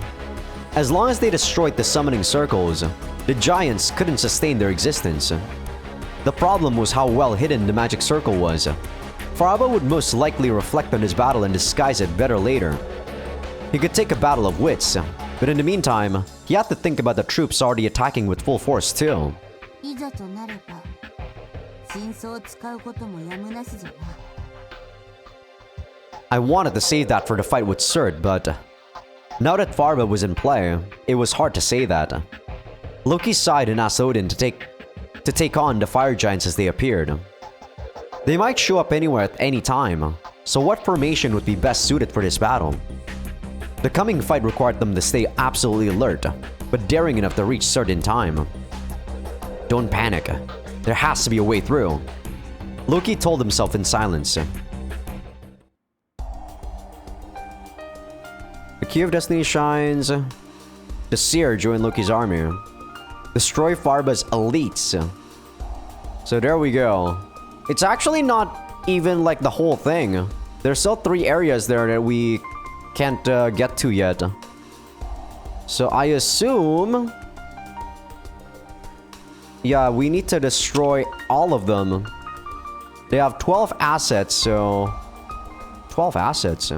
As long as they destroyed the summoning circles, the giants couldn't sustain their existence. The problem was how well hidden the magic circle was. Farba would most likely reflect on his battle and disguise it better later. He could take a battle of wits, but in the meantime, he had to think about the troops already attacking with full force too. いざとなれば、真相を使うこともやむなしじゃな。I wanted to save that for the fight with Surt, but now that Farba was in play, it was hard to say that. Loki sighed and asked Odin to take on the fire giants as they appeared. They might show up anywhere at any time, so what formation would be best suited for this battle? The coming fight required them to stay absolutely alert, but daring enough to reach Surt in time. Don't panic. There has to be a way through. Loki told himself in silence. The key of destiny shines. The seer joined Loki's army. Destroy Farba's elites. So there we go. It's actually not even like the whole thing. There's still 3 areas there that we can't get to yet. So I assume... yeah, we need to destroy all of them. They have 12 assets, so... 12 assets?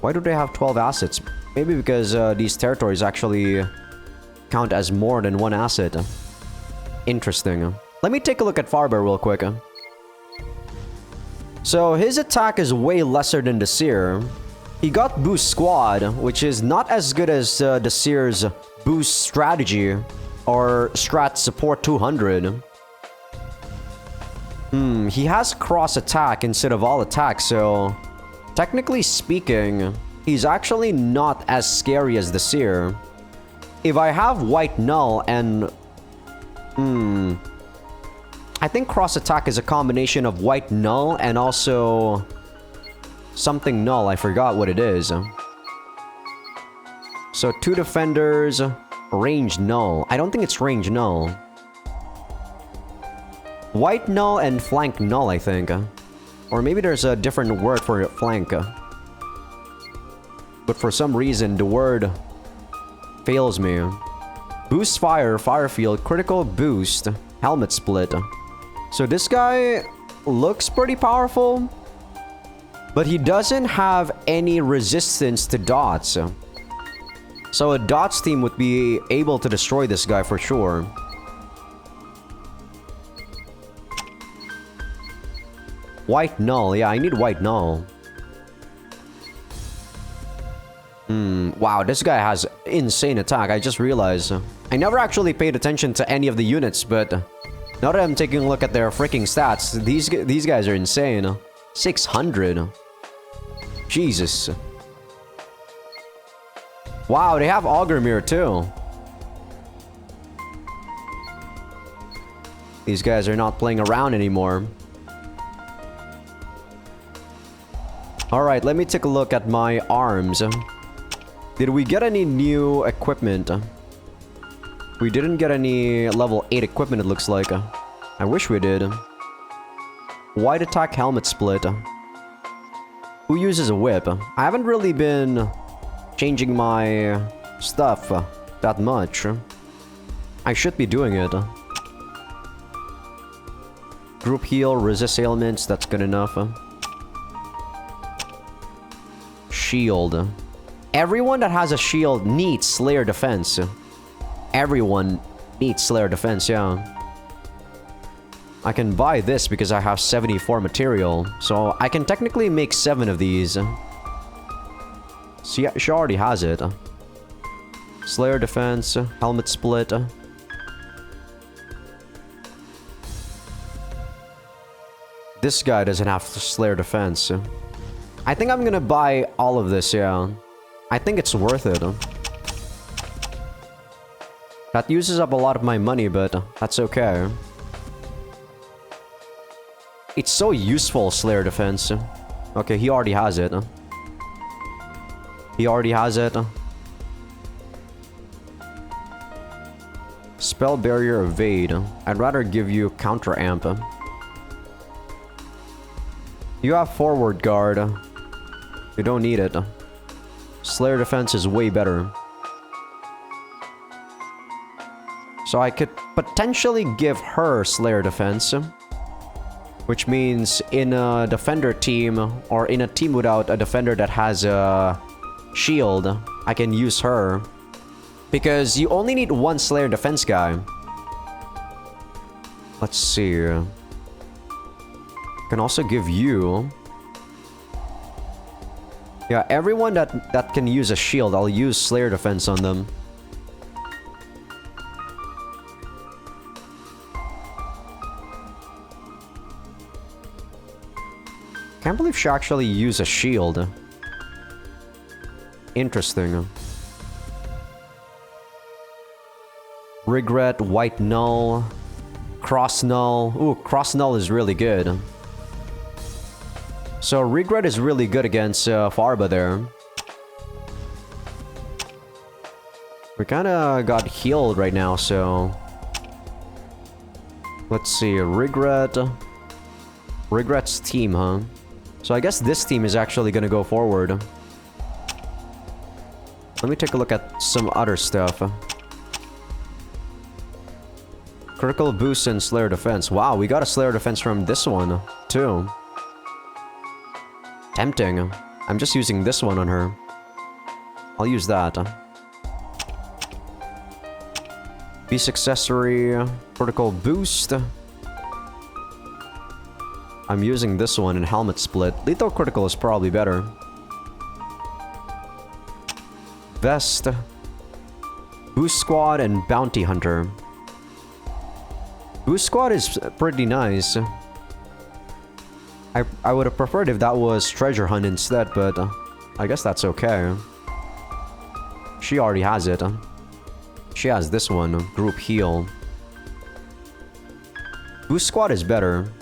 Why do they have 12 assets? Maybe because these territories actually count as more than 1 asset. Interesting. Let me take a look at Farba real quick. So his attack is way lesser than the Seer. He got Boost Squad, which is not as good as the Seer's Boost Strategy or Strat Support 200. He has cross attack instead of all attack, so technically speaking, he's actually not as scary as the Seer. If I have White Null and... I think cross attack is a combination of White Null and also something null. I forgot what it is. So 2 defenders, range null. I don't think it's range null. White null and flank null, I think. Or maybe there's a different word for flank. But for some reason, the word fails me. Boost fire, fire field, critical boost, helmet split. So this guy looks pretty powerful, but he doesn't have any resistance to dots. So a dots team would be able to destroy this guy for sure. White null, yeah, I need white null. Wow, this guy has insane attack, I just realized. I never actually paid attention to any of the units, but now that I'm taking a look at their freaking stats, these guys are insane. 600. Jesus. Wow, they have Augur Mirror too. These guys are not playing around anymore. Alright, let me take a look at my arms. Did we get any new equipment? We didn't get any level 8 equipment, it looks like. I wish we did. Wide attack helmet split. Who uses a whip? I haven't really been changing my stuff that much. I should be doing it. Group heal, resist ailments, that's good enough. Shield. Everyone that has a shield needs Slayer defense. Everyone needs Slayer defense, yeah. I can buy this because I have 74 material. So I can technically make 7 of these. See, she already has it. Slayer defense, helmet split. This guy doesn't have Slayer defense. I think I'm gonna buy all of this, yeah. I think it's worth it. That uses up a lot of my money, but that's okay. It's so useful, Slayer defense. Okay, he already has it. He already has it. Spell barrier evade. I'd rather give you counter amp. You have forward guard. You don't need it. Slayer defense is way better. So I could potentially give her Slayer defense. Which means in a defender team, or in a team without a defender that has a shield, I can use her. Because you only need one Slayer defense guy. Let's see. I can also give you... Yeah, everyone that can use a shield, I'll use Slayer defense on them. Can't believe she actually used a shield. Interesting. Regret, white null, cross null. Ooh, cross null is really good. So regret is really good against Farba there. We kinda got healed right now, so... Let's see, regret... Regret's team, huh? So I guess this team is actually gonna go forward. Let me take a look at some other stuff. Critical boost and Slayer defense. Wow, we got a Slayer defense from this one, too. Tempting. I'm just using this one on her. I'll use that. Beast accessory, critical boost. I'm using this one in helmet split. Lethal critical is probably better. Vest. Boost squad and bounty hunter. Boost squad is pretty nice. I would have preferred if that was treasure hunt instead, but I guess that's okay. She already has it. She has this one, group heal. Boost squad is better.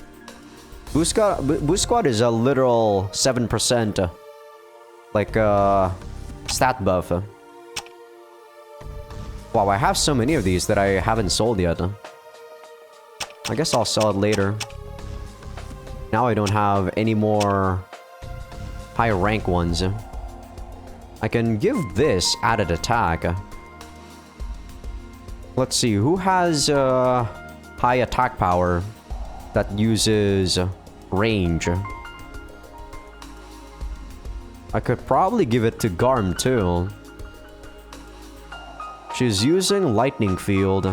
Boost squad is a literal 7% like stat buff. Wow, I have so many of these that I haven't sold yet. I guess I'll sell it later. Now I don't have any more high rank ones. I can give this added attack. Let's see, who has high attack power that uses range? I could probably give it to Garm too. She's using lightning field.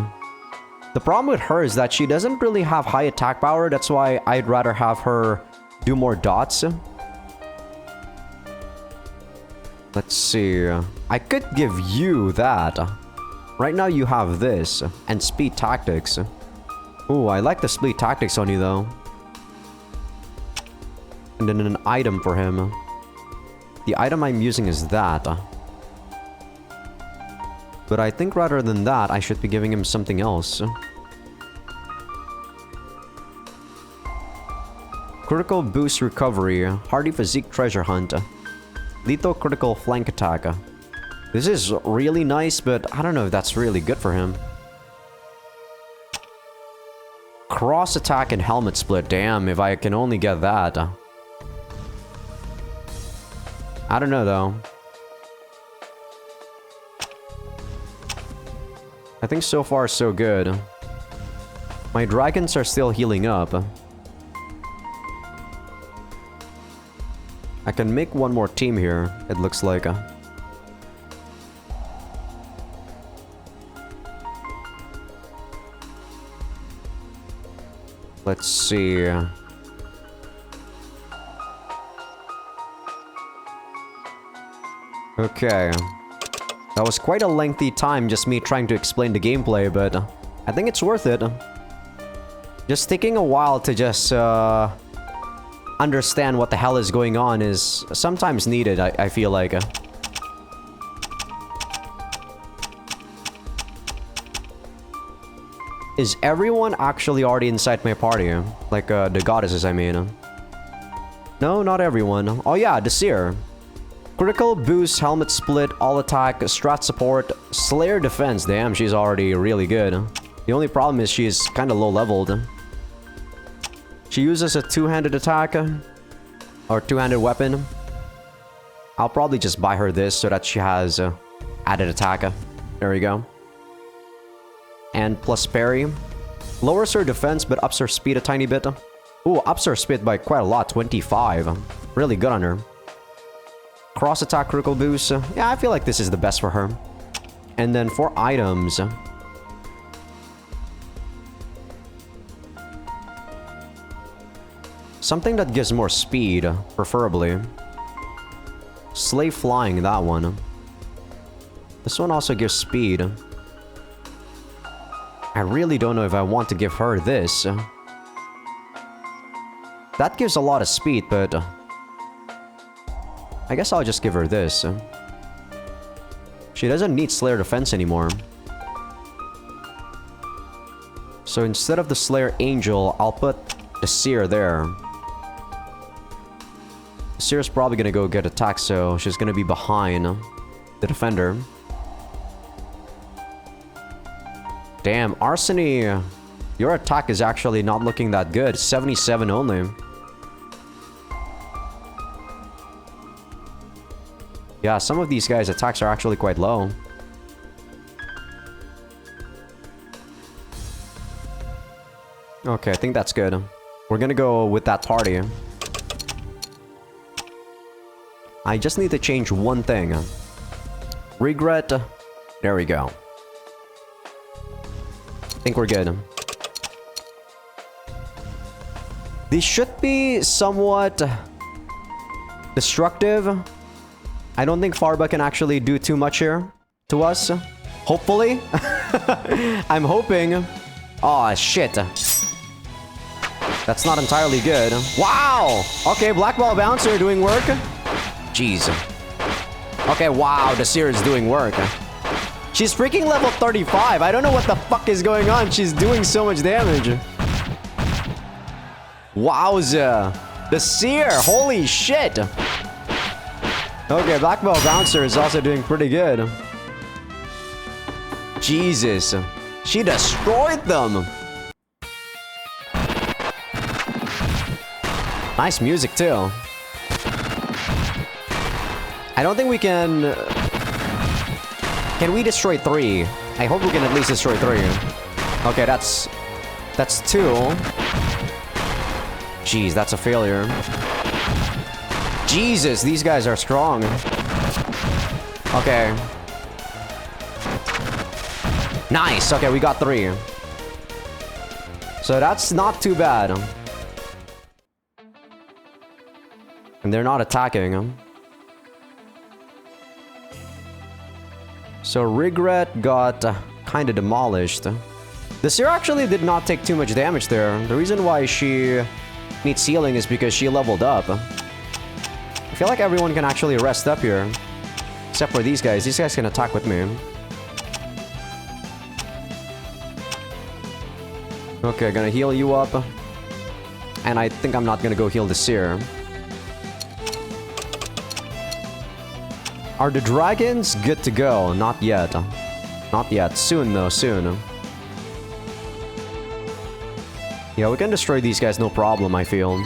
The problem with her is that she doesn't really have high attack power. That's why I'd rather have her do more dots. Let's see. I could give you that. Right now you have this and speed tactics. Ooh, I like the speed tactics on you though. And then an item for him. The item I'm using is that. But I think rather than that, I should be giving him something else. Critical boost recovery, hardy physique treasure hunt, lethal critical flank attack. This is really nice, but I don't know if that's really good for him. Cross attack and helmet split, damn, if I can only get that. I don't know though. I think so far so good. My dragons are still healing up. I can make one more team here, it looks like. Let's see. Okay. That was quite a lengthy time, just me trying to explain the gameplay, but I think it's worth it. Just taking a while to just understand what the hell is going on is sometimes needed, I feel like. Is everyone actually already inside my party? Like the goddesses, I mean. No, not everyone. Oh yeah, the Seer. Critical boost, helmet split, all attack, strat support, slayer defense. Damn, she's already really good. The only problem is she's kind of low leveled. She uses a two-handed attack or two-handed weapon. I'll probably just buy her this so that she has added attack. There we go. And plus parry. Lowers her defense but ups her speed a tiny bit. Ooh, ups her speed by quite a lot, 25. Really good on her. Cross attack critical boost. Yeah, I feel like this is the best for her. And then for items. Something that gives more speed, preferably. Slave flying, that one. This one also gives speed. I really don't know if I want to give her this. That gives a lot of speed, but I guess I'll just give her this. She doesn't need Slayer defense anymore. So instead of the Slayer Angel, I'll put the Seer there. The Seer's probably gonna go get attacked, so she's gonna be behind the Defender. Damn, Arseny, your attack is actually not looking that good. 77 only. Yeah, some of these guys' attacks are actually quite low. Okay, I think that's good. We're gonna go with that party. I just need to change one thing. Regret. There we go. I think we're good. These should be somewhat destructive. I don't think Farba can actually do too much here to us. Hopefully. I'm hoping. Aw, shit. That's not entirely good. Wow! Okay, Black Ball Bouncer doing work. Jeez. Okay, wow, the Seer is doing work. She's freaking level 35. I don't know what the fuck is going on. She's doing so much damage. Wowza. The Seer, holy shit. Okay, Black Ball Bouncer is also doing pretty good. Jesus. She destroyed them. Nice music too. I don't think we can... Can we destroy 3? I hope we can at least destroy 3. Okay, that's 2. Jeez, that's a failure. Jesus, these guys are strong. Okay. Nice. Okay, we got 3. So that's not too bad. And they're not attacking. So Regret got kind of demolished. The Seer actually did not take too much damage there. The reason why she needs healing is because she leveled up. I feel like everyone can actually rest up here. Except for these guys. These guys can attack with me. Okay, gonna heal you up. And I think I'm not gonna go heal the Seer. Are the dragons good to go? Not yet. Not yet. Soon though, soon. Yeah, we can destroy these guys no problem, I feel.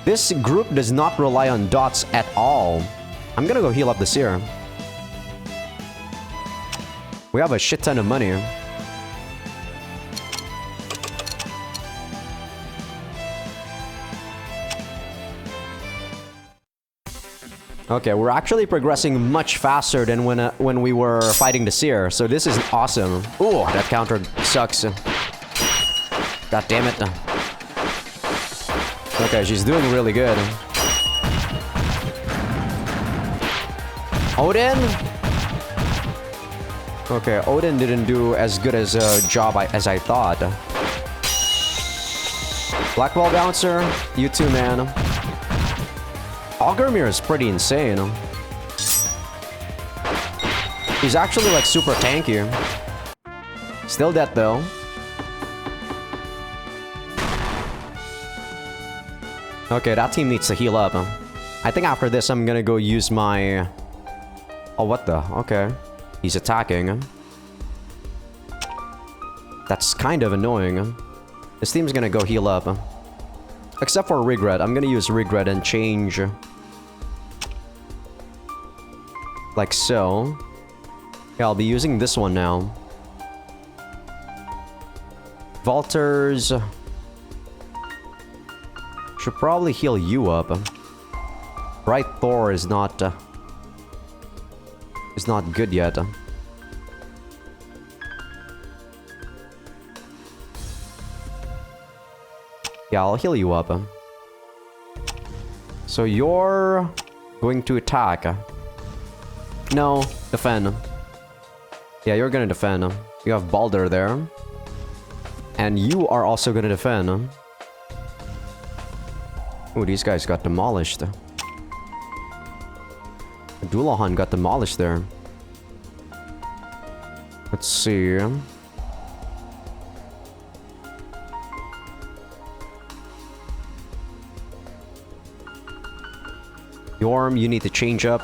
This group does not rely on dots at all. I'm gonna go heal up the Seer. We have a shit ton of money. Okay, we're actually progressing much faster than when we were fighting the Seer, so this is awesome. Ooh, that counter sucks. God damn it. Okay, she's doing really good. Odin? Okay, Odin didn't do as good as a job as I thought. Black Ball Bouncer, you too, man. Augermere is pretty insane. He's actually like super tanky. Still dead though. Okay, that team needs to heal up. I think after this I'm gonna go use my... Oh, what the? Okay. He's attacking. That's kind of annoying. This team's gonna go heal up. Except for Regret. I'm gonna use Regret and change... Like so. Yeah, I'll be using this one now. Valters... Should probably heal you up. Bright Thor is not good yet. Yeah, I'll heal you up. So you're going to attack. No, defend. Yeah, you're gonna defend. You have Balder there. And you are also gonna defend. Ooh, these guys got demolished. Dulahan got demolished there. Let's see. Yorm, you need to change up.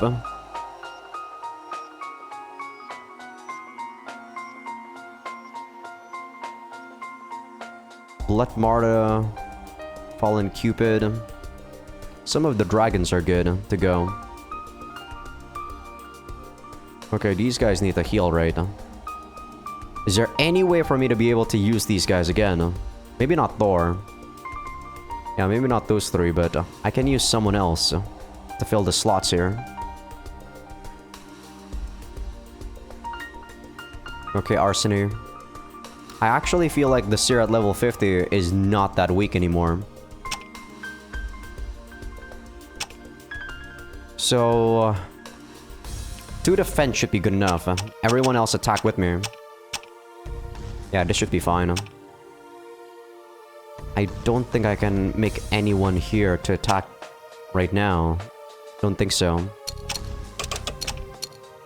Blood Marta, Fallen Cupid. Some of the dragons are good to go. Okay, these guys need to heal, right? Is there any way for me to be able to use these guys again? Maybe not Thor. Yeah, maybe not those 3, but I can use someone else to fill the slots here. Okay, Arseny. I actually feel like the Seer at level 50 is not that weak anymore. So... 2 defense should be good enough. Everyone else attack with me. Yeah, this should be fine. I don't think I can make anyone here to attack right now. Don't think so.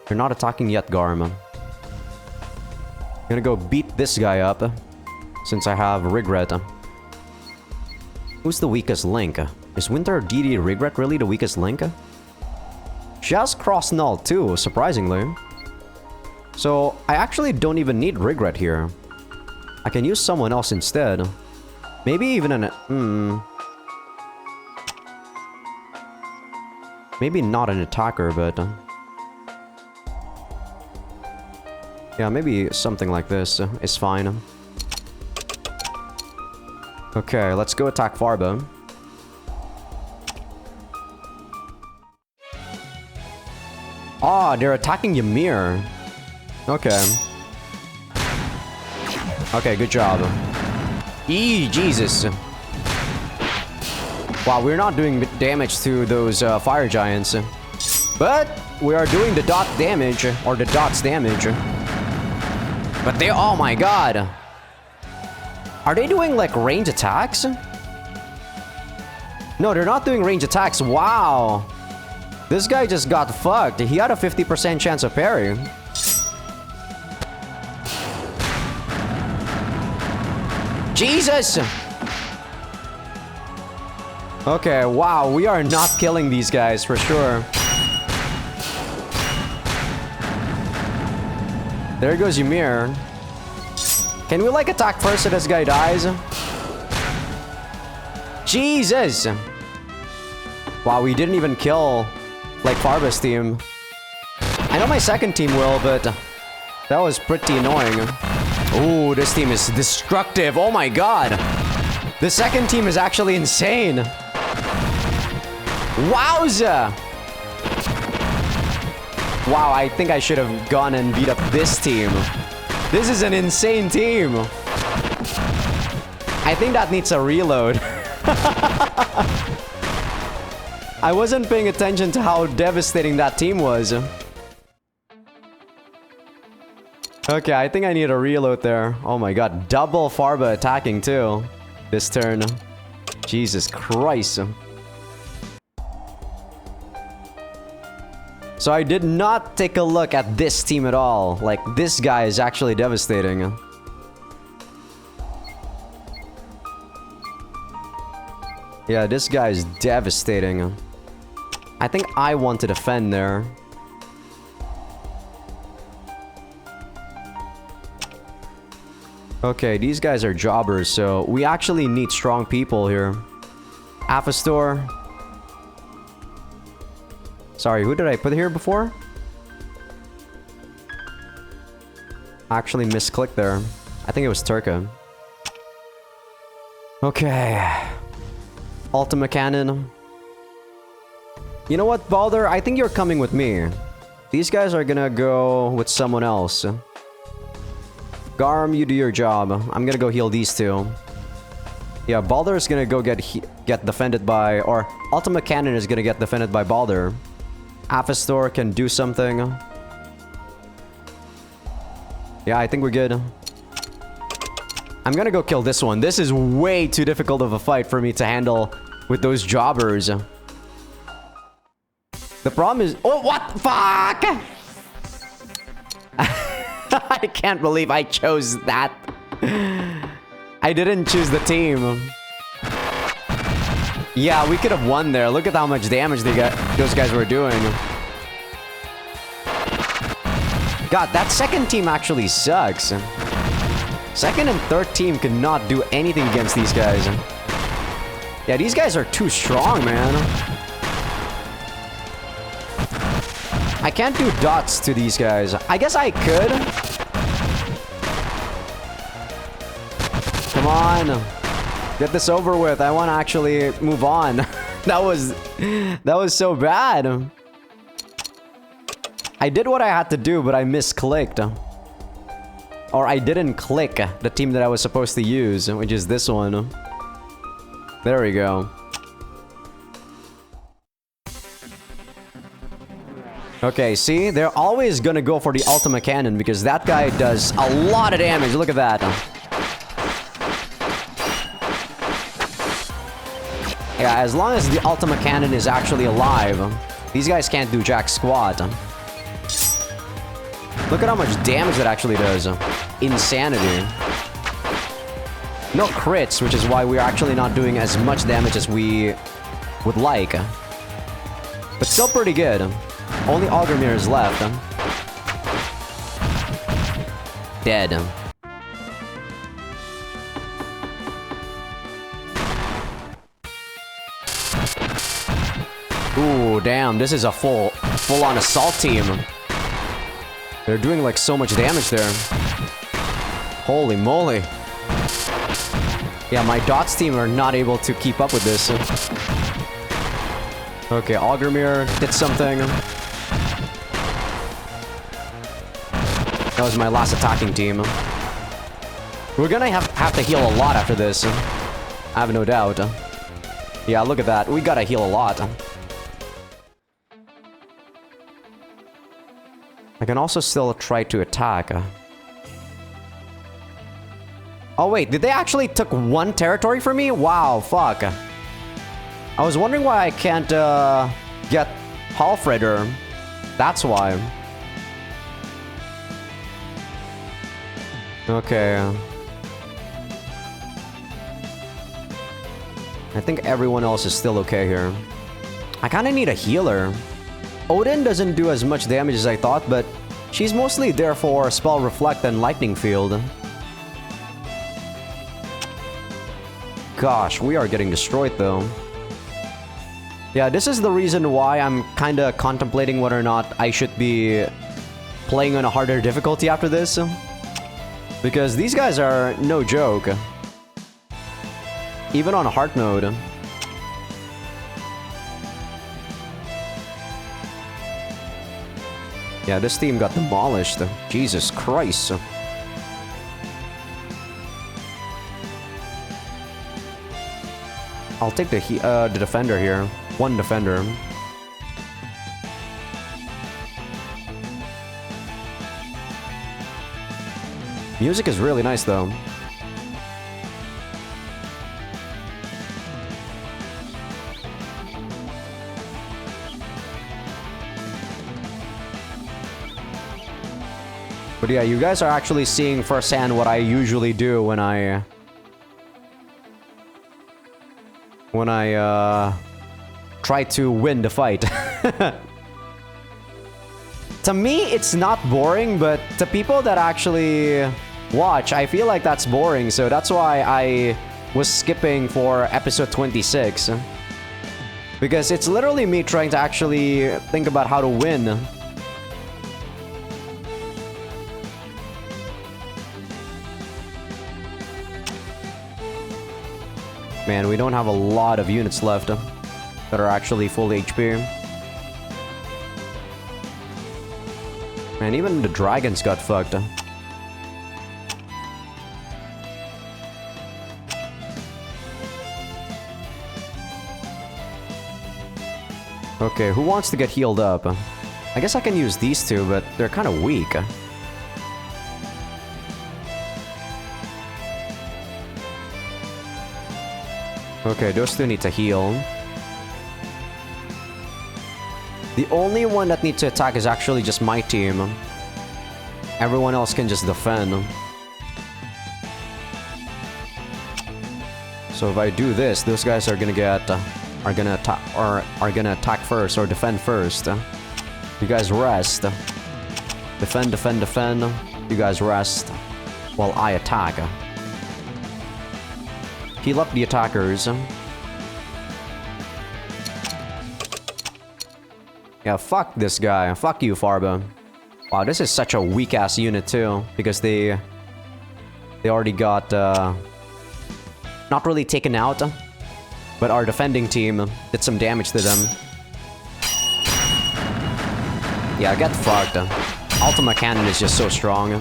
You're not attacking yet, Garm. I'm gonna go beat this guy up, since I have Regret. Who's the weakest link? Is Winter DD Regret really the weakest link? She has Cross Null too, surprisingly. So, I actually don't even need Regret here. I can use someone else instead. Maybe even an... Maybe not an attacker, but... yeah, maybe something like this is fine. Okay, let's go attack Farba. Ah, they're attacking Ymir. Okay. Okay, good job. Jesus. Wow, we're not doing damage to those fire giants. But we are doing the dot damage, or the dots damage. But they... oh my god. Are they doing, like, range attacks? No, they're not doing range attacks. Wow. This guy just got fucked. He had a 50% chance of parry. Jesus! Okay, wow. We are not killing these guys, for sure. There goes Ymir. Can we, like, attack first so this guy dies? Jesus! Wow, we didn't even kill, like, Farba's team. I know my second team will, but that was pretty annoying. Ooh, this team is destructive. Oh my god! The second team is actually insane. Wowza! Wow, I think I should have gone and beat up this team. This is an insane team. I think that needs a reload. I wasn't paying attention to how devastating that team was. Okay, I think I need a reload there. Oh my god, double Farba attacking too. This turn. Jesus Christ. So I did not take a look at this team at all. Like, this guy is actually devastating. Yeah, this guy is devastating. I think I want to defend there. Okay, these guys are jobbers, so we actually need strong people here. Aphastor. Sorry, who did I put here before? I actually misclicked there. I think it was Turka. Okay. Ultima Cannon. You know what, Baldur? I think you're coming with me. These guys are gonna go with someone else. Garm, you do your job. I'm gonna go heal these two. Yeah, Baldur is gonna go get defended by... or Ultima Cannon is gonna get defended by Baldur. Aphastor can do something. Yeah, I think we're good. I'm gonna go kill this one. This is way too difficult of a fight for me to handle with those jobbers. The problem is... oh, what? Fuck! I can't believe I chose that. I didn't choose the team. Yeah, we could have won there. Look at how much damage those guys were doing. God, that second team actually sucks. Second and third team could not do anything against these guys. Yeah, these guys are too strong, man. I can't do dots to these guys. I guess I could. Come on. Get this over with. I want to actually move on. That was so bad. I did what I had to do, but I misclicked. Or I didn't click the team that I was supposed to use, which is this one. There we go. Okay, see? They're always gonna go for the Ultima Cannon because that guy does a lot of damage. Look at that. Yeah, as long as the Ultima Cannon is actually alive, these guys can't do jack squat. Look at how much damage that actually does. Insanity. No crits, which is why we're actually not doing as much damage as we would like. But still pretty good. Only Augermere is left. Dead. Ooh, damn, this is a full-on assault team. They're doing like so much damage there. Holy moly. Yeah, my dots team are not able to keep up with this. Okay, Augermere did something. That was my last attacking team. We're gonna have to heal a lot after this. I have no doubt. Yeah, look at that. We gotta heal a lot. I can also still try to attack. Oh wait, did they actually took one territory from me? Wow, fuck. I was wondering why I can't get Halfredder. That's why. Okay. I think everyone else is still okay here. I kinda need a healer. Odin doesn't do as much damage as I thought, but she's mostly there for Spell Reflect and Lightning Field. Gosh, we are getting destroyed though. Yeah, this is the reason why I'm kinda contemplating whether or not I should be playing on a harder difficulty after this. Because these guys are no joke. Even on hard mode. Yeah, this team got demolished. Jesus Christ. I'll take the defender here. One defender. Music is really nice though. But yeah, you guys are actually seeing firsthand what I usually do when I try to win the fight. To me, it's not boring, but to people that actually watch, I feel like that's boring, so that's why I was skipping for episode 26. Because it's literally me trying to actually think about how to win. Man, we don't have a lot of units left that are actually full HP. Man, even the dragons got fucked. Okay, who wants to get healed up? I guess I can use these two, but they're kind of weak. Okay, those two need to heal. The only one that needs to attack is actually just my team. Everyone else can just defend. So if I do this, those guys are gonna get are gonna attack first or defend first. You guys rest. Defend, defend, defend. You guys rest while I attack. Heal up the attackers. Yeah, fuck this guy. Fuck you, Farba. Wow, this is such a weak-ass unit too, because they already got not really taken out, but our defending team did some damage to them. Yeah, get fucked. Ultima Cannon is just so strong.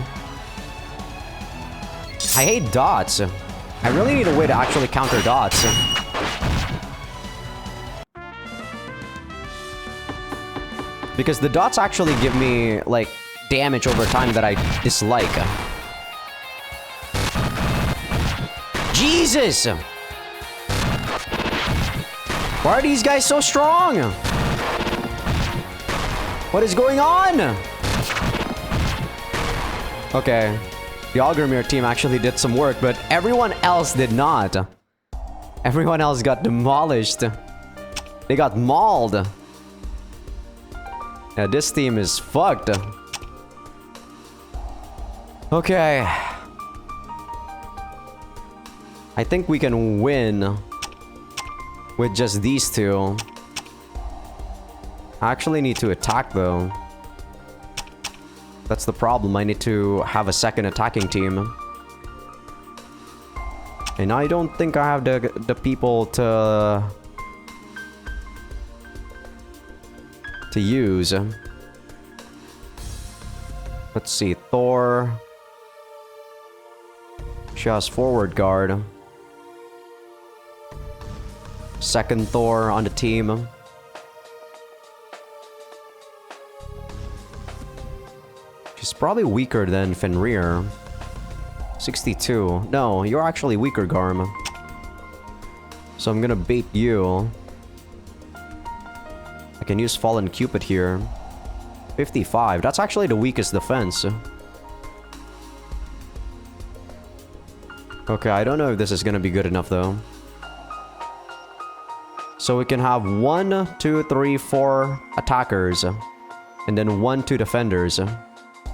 I hate dots. I really need a way to actually counter dots. Because the dots actually give me, like, damage over time that I dislike. Jesus! Why are these guys so strong? What is going on? Okay. The Algrimir team actually did some work, but everyone else did not. Everyone else got demolished. They got mauled. Yeah, this team is fucked. Okay. I think we can win with just these two. I actually need to attack though. That's the problem. I need to have a second attacking team. And I don't think I have the people to use. Let's see, Thor. She has forward guard. Second Thor on the team. She's probably weaker than Fenrir. 62. No, you're actually weaker, Garm. So I'm gonna bait you. I can use Fallen Cupid here. 55. That's actually the weakest defense. Okay, I don't know if this is gonna be good enough though. So we can have 1, 2, 3, 4 attackers. And then 1, 2 defenders.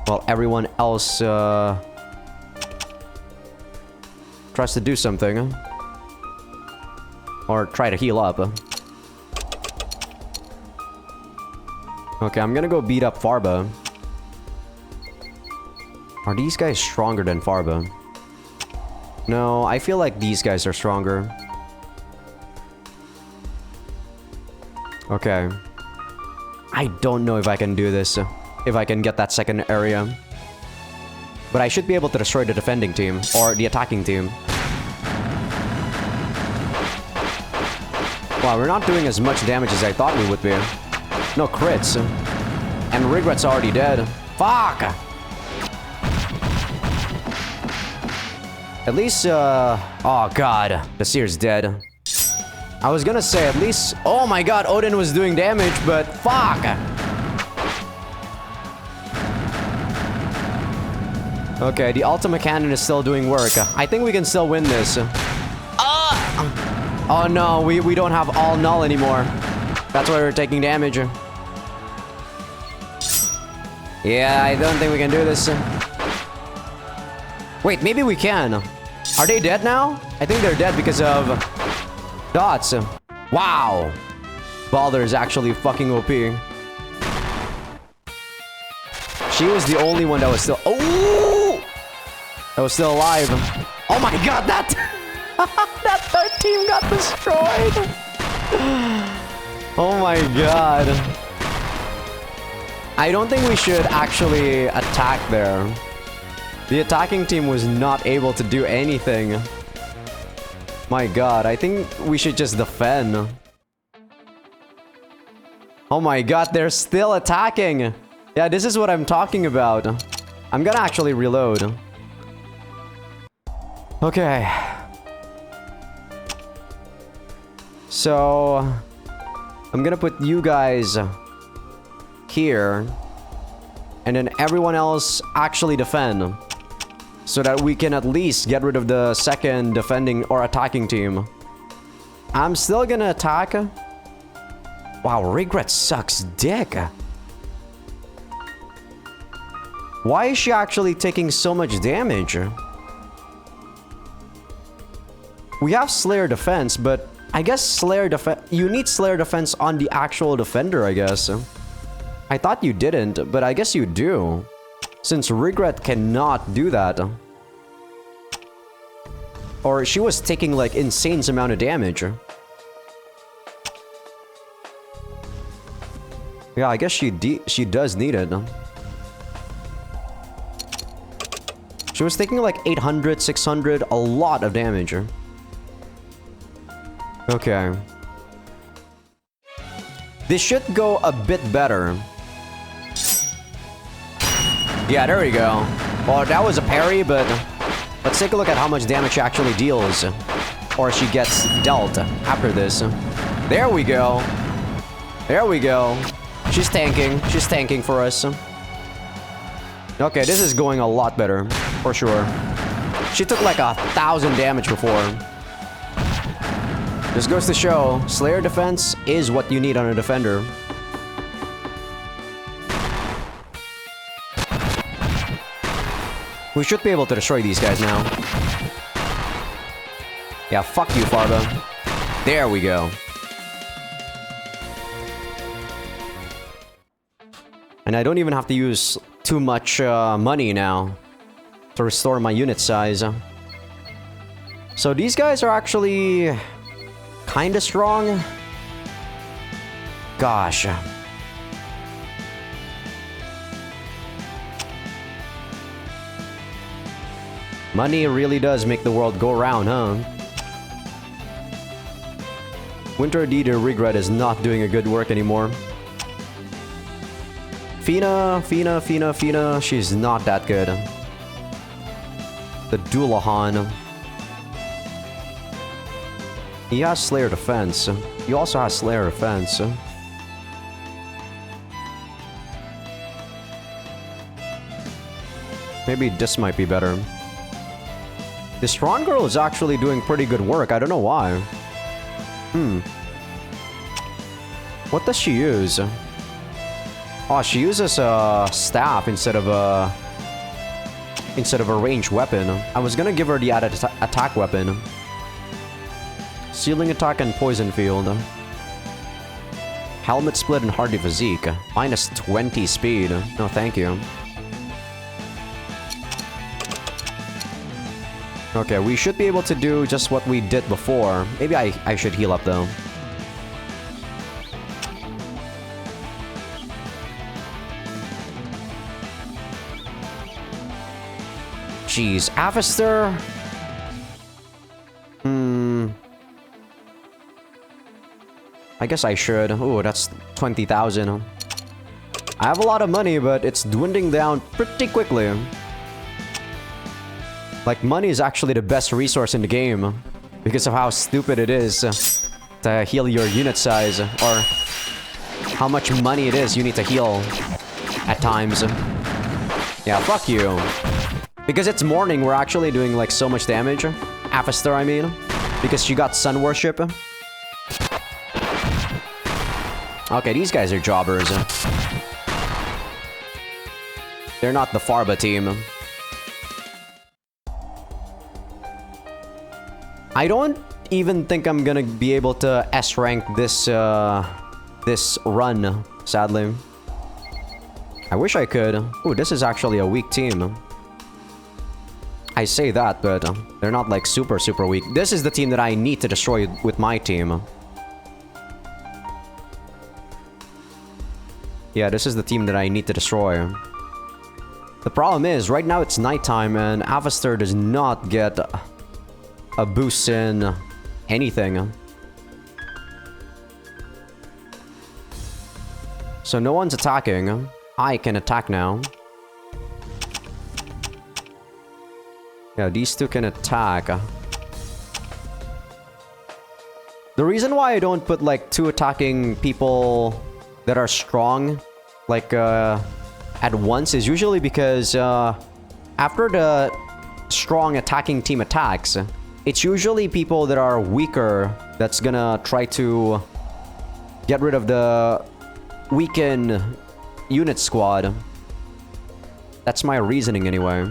While everyone else tries to do something. Or try to heal up. Okay, I'm gonna go beat up Farba. Are these guys stronger than Farba? No, I feel like these guys are stronger. Okay. I don't know if I can do this. If I can get that second area. But I should be able to destroy the defending team. Or the attacking team. Wow, we're not doing as much damage as I thought we would be. No crits. And Regret's already dead. Fuck! At least, oh god. The Seer's dead. I was gonna say at least... Oh my god, Odin was doing damage, but fuck! Okay, the ultimate cannon is still doing work. I think we can still win this. Oh no, we don't have all null anymore. That's why we're taking damage. Yeah, I don't think we can do this. Wait, maybe we can. Are they dead now? I think they're dead because of dots. Wow. Balder is actually fucking OP. She was the only one that was still... Oh! That was still alive. Oh my god, that... that third team got destroyed. Oh my god. I don't think we should actually attack there. The attacking team was not able to do anything. My god, I think we should just defend. Oh my god, they're still attacking. Yeah, this is what I'm talking about. I'm gonna actually reload. Okay. So... I'm gonna put you guys here. And then everyone else actually defend. So that we can at least get rid of the second defending or attacking team. I'm still gonna attack. Wow, Regret sucks dick. Why is she actually taking so much damage? We have Slayer defense, but I guess Slayer defense... You need Slayer defense on the actual defender, I guess. I thought you didn't, but I guess you do. Since Regret cannot do that. Or she was taking like insane amount of damage. Yeah, I guess she does need it. She was taking like 800, 600, a lot of damage. Okay. This should go a bit better. Yeah, there we go. Well, that was a parry, but let's take a look at how much damage she actually deals. Or she gets dealt after this. There we go. There we go. She's tanking. She's tanking for us. Okay, this is going a lot better. For sure. She took like 1,000 damage before. This goes to show, Slayer defense is what you need on a defender. We should be able to destroy these guys now. Yeah, fuck you, Farba. There we go. And I don't even have to use too much money now to restore my unit size. So these guys are actually kinda strong. Gosh. Money really does make the world go round, huh? Winter Deeder Regret is not doing a good work anymore. Fina, she's not that good. The Doulahan. He has Slayer defense. He also has Slayer defense. Maybe this might be better. The Strong Girl is actually doing pretty good work. I don't know why. What does she use? Oh, she uses a staff instead of a ranged weapon. I was gonna give her the added attack weapon. Sealing attack and poison field. Helmet split and hardy physique. Minus 20 speed. No, thank you. Okay, we should be able to do just what we did before. Maybe I should heal up though. Jeez, Avister? I guess I should. Ooh, that's 20,000. I have a lot of money, but it's dwindling down pretty quickly. Like, money is actually the best resource in the game. Because of how stupid it is to heal your unit size. Or how much money it is you need to heal at times. Yeah, fuck you. Because it's morning, we're actually doing like so much damage. Avister, I mean. Because she got Sun Worship. Okay, these guys are jobbers. They're not the Farba team. I don't even think I'm gonna be able to S-rank this, this run, sadly. I wish I could. Ooh, this is actually a weak team. I say that, but they're not like super weak. This is the team that I need to destroy with my team. Yeah, this is the team that I need to destroy. The problem is, right now it's nighttime and Avister does not get a boost in anything. So no one's attacking. I can attack now. Yeah, these two can attack. The reason why I don't put like two attacking people that are strong like at once is usually because after the strong attacking team attacks, it's usually people that are weaker that's gonna try to get rid of the weakened unit squad. That's my reasoning anyway.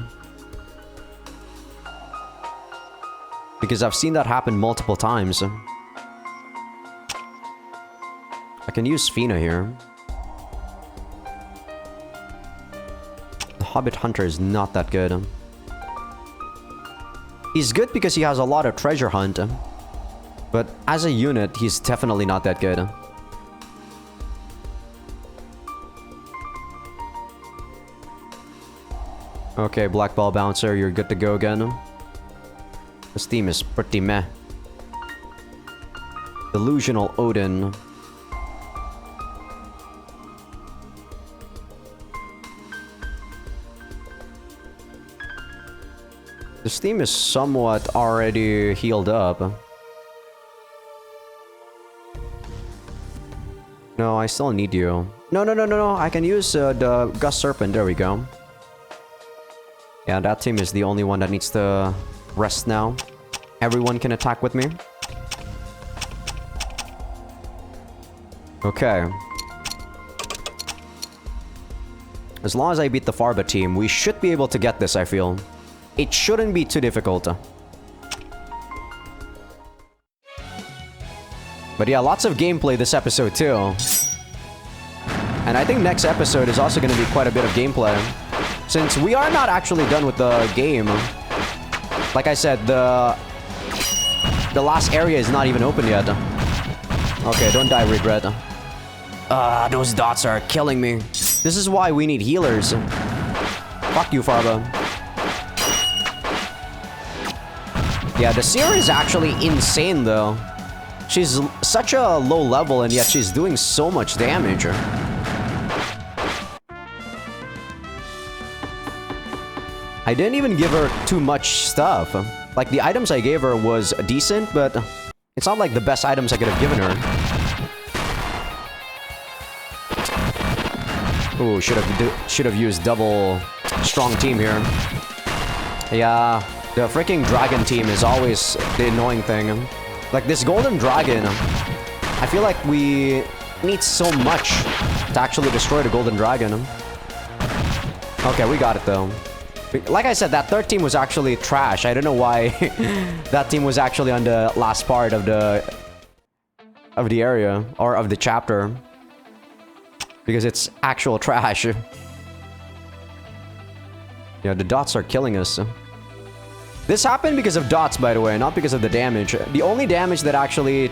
Because I've seen that happen multiple times. I can use Fina here. The Hobbit Hunter is not that good. He's good because he has a lot of treasure hunt. But as a unit, he's definitely not that good. Okay, Black Ball Bouncer, you're good to go again. This team is pretty meh. Delusional Odin. This team is somewhat already healed up. No, I still need you. No. I can use the Gust Serpent. There we go. Yeah, that team is the only one that needs to rest now. Everyone can attack with me. Okay. As long as I beat the Farba team, we should be able to get this, I feel. It shouldn't be too difficult. But yeah, lots of gameplay this episode too. And I think next episode is also going to be quite a bit of gameplay. Since we are not actually done with the game. Like I said, the last area is not even open yet. Okay, don't die, regret. Those dots are killing me. This is why we need healers. Fuck you, Farba. Yeah, the Seer is actually insane though. She's such a low level and yet she's doing so much damage. I didn't even give her too much stuff. Like, the items I gave her was decent, but it's not like the best items I could have given her. Ooh, should have used double strong team here. Yeah, the freaking dragon team is always the annoying thing. Like, this golden dragon, I feel like we need so much to actually destroy the golden dragon. Okay, we got it though. Like I said, that third team was actually trash. I don't know why that team was actually on the last part of the area or of the chapter. Because it's actual trash. Yeah, the dots are killing us. This happened because of dots, by the way, not because of the damage. The only damage that actually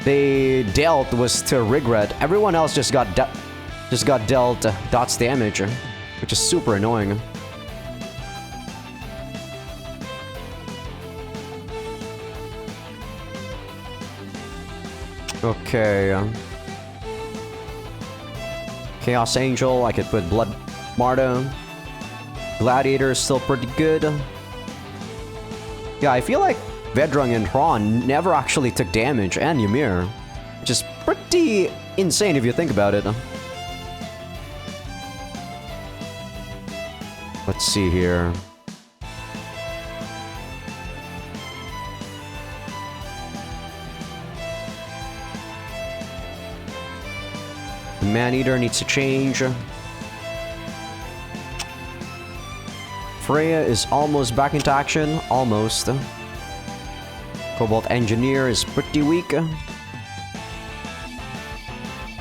they dealt was to Regret. Everyone else just got dealt dots damage, which is super annoying. Okay. Chaos Angel, I could put Blood Marta. Gladiator is still pretty good. Yeah, I feel like Vedrung and Hron never actually took damage, and Ymir. Which is pretty insane if you think about it. Let's see here. The Man-Eater needs to change. Freya is almost back into action. Almost. Cobalt Engineer is pretty weak.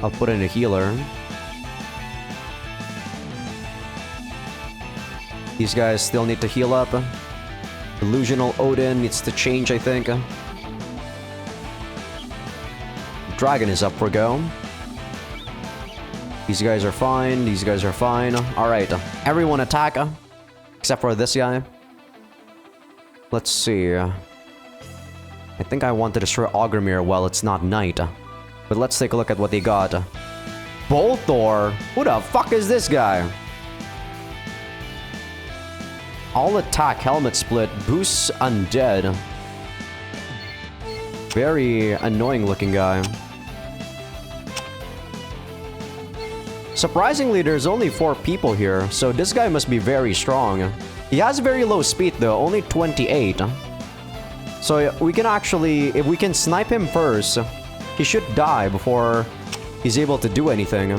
I'll put in a healer. These guys still need to heal up. Illusional Odin needs to change, I think. Dragon is up for go. These guys are fine. These guys are fine. Alright. Everyone attack. Except for this guy. Let's see. I think I want to destroy Augermere while it's not night. But let's take a look at what they got. Bolthor? Who the fuck is this guy? All attack helmet split. Boosts undead. Very annoying looking guy. Surprisingly, there's only 4 people here, so this guy must be very strong. He has very low speed though, only 28. So we can actually, if we can snipe him first, he should die before he's able to do anything.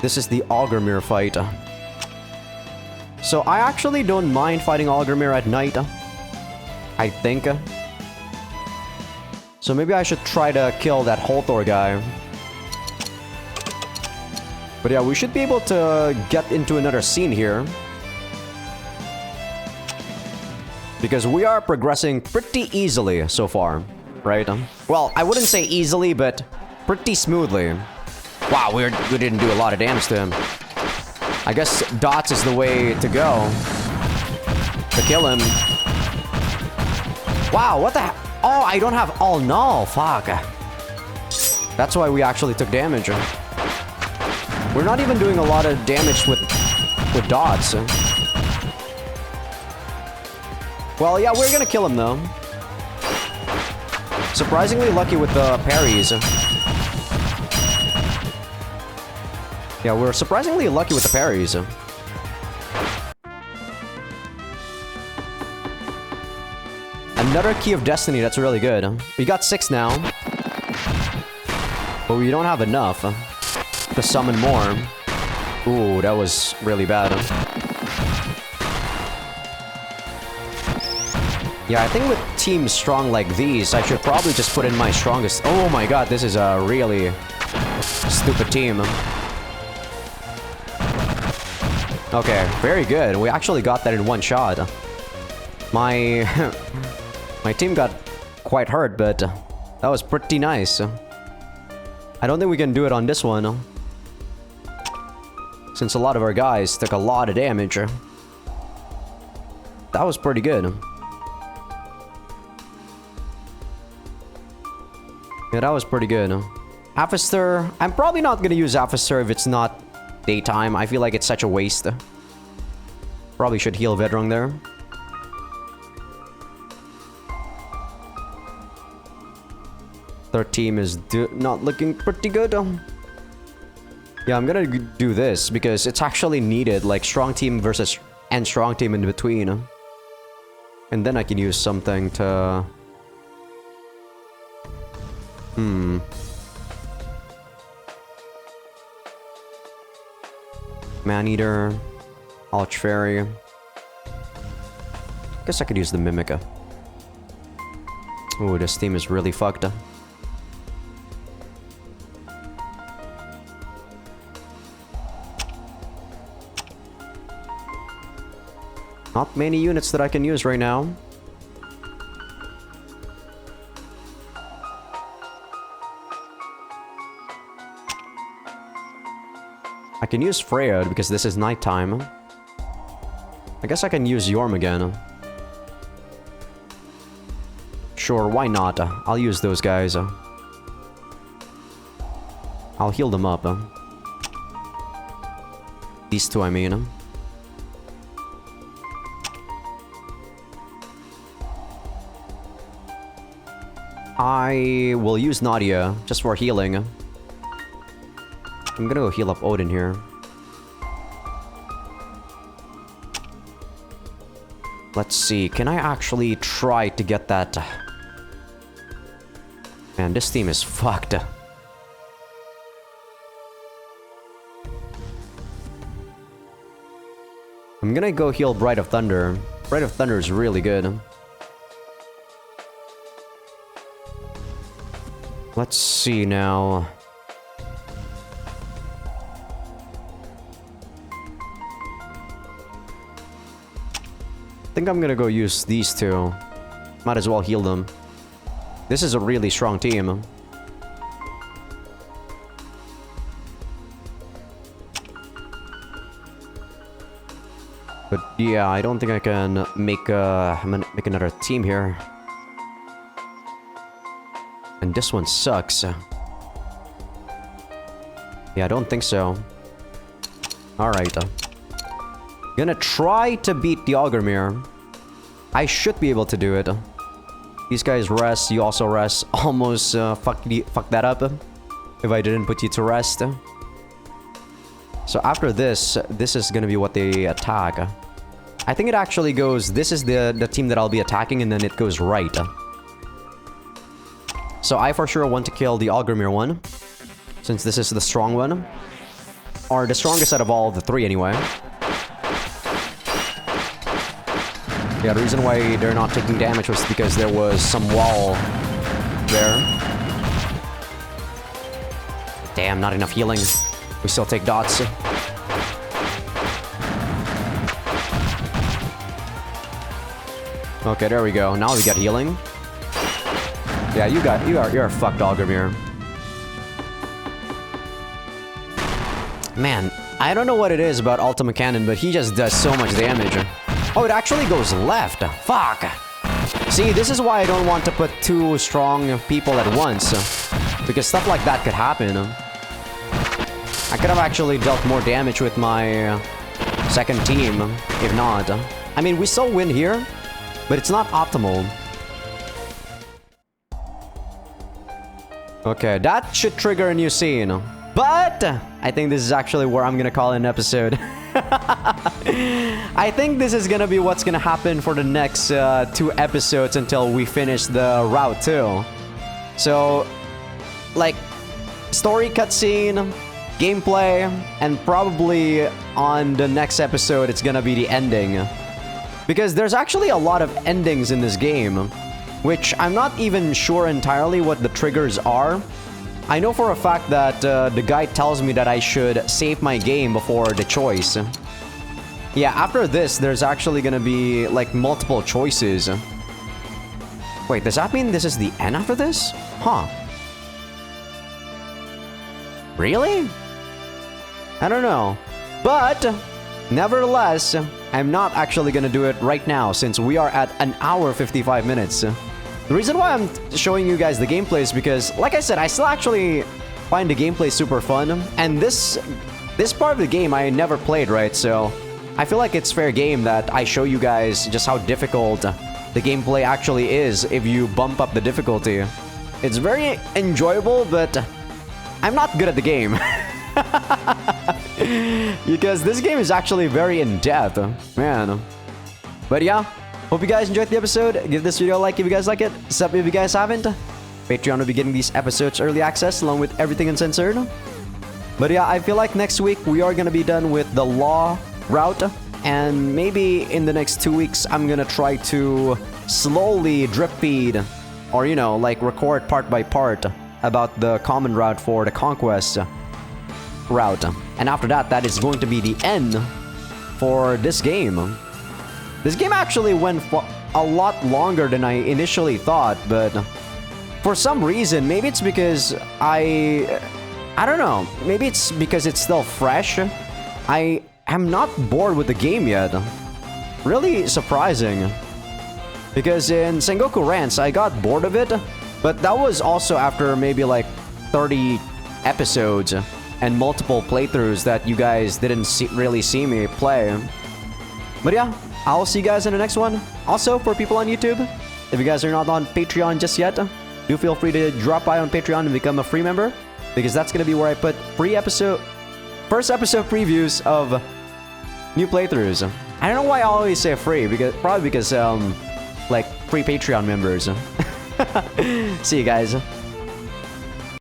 This is the Augermere fight. So I actually don't mind fighting Augermere at night, I think. So maybe I should try to kill that Holthor guy. But yeah, we should be able to get into another scene here. Because we are progressing pretty easily so far, right? Well, I wouldn't say easily, but pretty smoothly. Wow, we didn't do a lot of damage to him. I guess dots is the way to go. To kill him. Wow, what the heck? Oh, I don't have all null. Fuck. That's why we actually took damage. We're not even doing a lot of damage with dots. Well, yeah, we're gonna kill him though. Surprisingly lucky with the parries. Yeah, we're surprisingly lucky with the parries. Another Key of Destiny, that's really good. We got 6 now. But we don't have enough to summon more. Ooh, that was really bad. Yeah, I think with teams strong like these, I should probably just put in my strongest... Oh my god, this is a really stupid team. Okay, very good. We actually got that in one shot. My... my team got quite hurt, but that was pretty nice. I don't think we can do it on this one. Since a lot of our guys took a lot of damage. That was pretty good. Yeah, that was pretty good. Aphister, I'm probably not gonna use Aphister if it's not daytime. I feel like it's such a waste. Probably should heal Vedrung there. Their team is not looking pretty good. Yeah, I'm gonna do this because it's actually needed, like strong team versus and strong team in between. And then I can use something to... Maneater, Archfairy. Guess I could use the Mimica. Ooh, this team is really fucked up. Not many units that I can use right now. I can use Freya because this is nighttime. I guess I can use Yorm again. Sure, why not? I'll use those guys. I'll heal them up. These two, I mean. I will use Nadia just for healing. I'm gonna go heal up Odin here. Let's see, can I actually try to get that? Man, this team is fucked. I'm gonna go heal Bright of Thunder. Bright of Thunder is really good. Let's see now. I think I'm gonna go use these two. Might as well heal them. This is a really strong team. But yeah, I don't think I can make another team here. And this one sucks. Yeah, I don't think so. Alright. Gonna try to beat the Augermere. I should be able to do it. These guys rest, you also rest. Almost fuck that up if I didn't put you to rest. So after this, this is gonna be what they attack. I think it actually goes, this is the team that I'll be attacking, and then it goes right. So I for sure want to kill the Augermere one, since this is the strong one. Or the strongest out of all the three anyway. Yeah, the reason why they're not taking damage was because there was some wall there. Damn, not enough healing. We still take dots. Okay, there we go. Now we got healing. Yeah, you're a fucked Augermere. Man, I don't know what it is about Ultima Cannon, but he just does so much damage. Oh, it actually goes left. Fuck. See, this is why I don't want to put two strong people at once. Because stuff like that could happen. I could have actually dealt more damage with my second team, if not. I mean, we still win here, but it's not optimal. Okay, that should trigger a new scene. But I think this is actually where I'm gonna call it an episode. I think this is gonna be what's gonna happen for the next 2 episodes until we finish the Route 2. So, like, story cutscene, gameplay, and probably on the next episode it's gonna be the ending. Because there's actually a lot of endings in this game, which I'm not even sure entirely what the triggers are. I know for a fact that the guide tells me that I should save my game before the choice. Yeah, after this, there's actually gonna be, like, multiple choices. Wait, does that mean this is the end after this? Huh. Really? I don't know. But, nevertheless, I'm not actually gonna do it right now since we are at 1 hour 55 minutes. The reason why I'm showing you guys the gameplay is because, like I said, I still actually find the gameplay super fun. And this part of the game I never played, right? So I feel like it's fair game that I show you guys just how difficult the gameplay actually is if you bump up the difficulty. It's very enjoyable, but I'm not good at the game. Because this game is actually very in-depth, man. But yeah, hope you guys enjoyed the episode. Give this video a like if you guys like it. Sub if you guys haven't. Patreon will be getting these episodes early access along with everything uncensored. But yeah, I feel like next week we are gonna be done with the Law route. And maybe in the next 2 weeks, I'm gonna try to slowly drip feed, or you know, like record part by part about the common route for the Conquest route. And after that, that is going to be the end for this game. This game actually went for a lot longer than I initially thought, but for some reason, maybe it's because I don't know, maybe it's because it's still fresh. I am not bored with the game yet. Really surprising. Because in Sengoku Rants, I got bored of it, but that was also after maybe like 30 episodes and multiple playthroughs that you guys didn't really see me play. But yeah, I'll see you guys in the next one. Also, for people on YouTube, if you guys are not on Patreon just yet, do feel free to drop by on Patreon and become a free member, because that's gonna be where I put first episode previews of new playthroughs. I don't know why I always say free, probably because like free Patreon members. See you guys.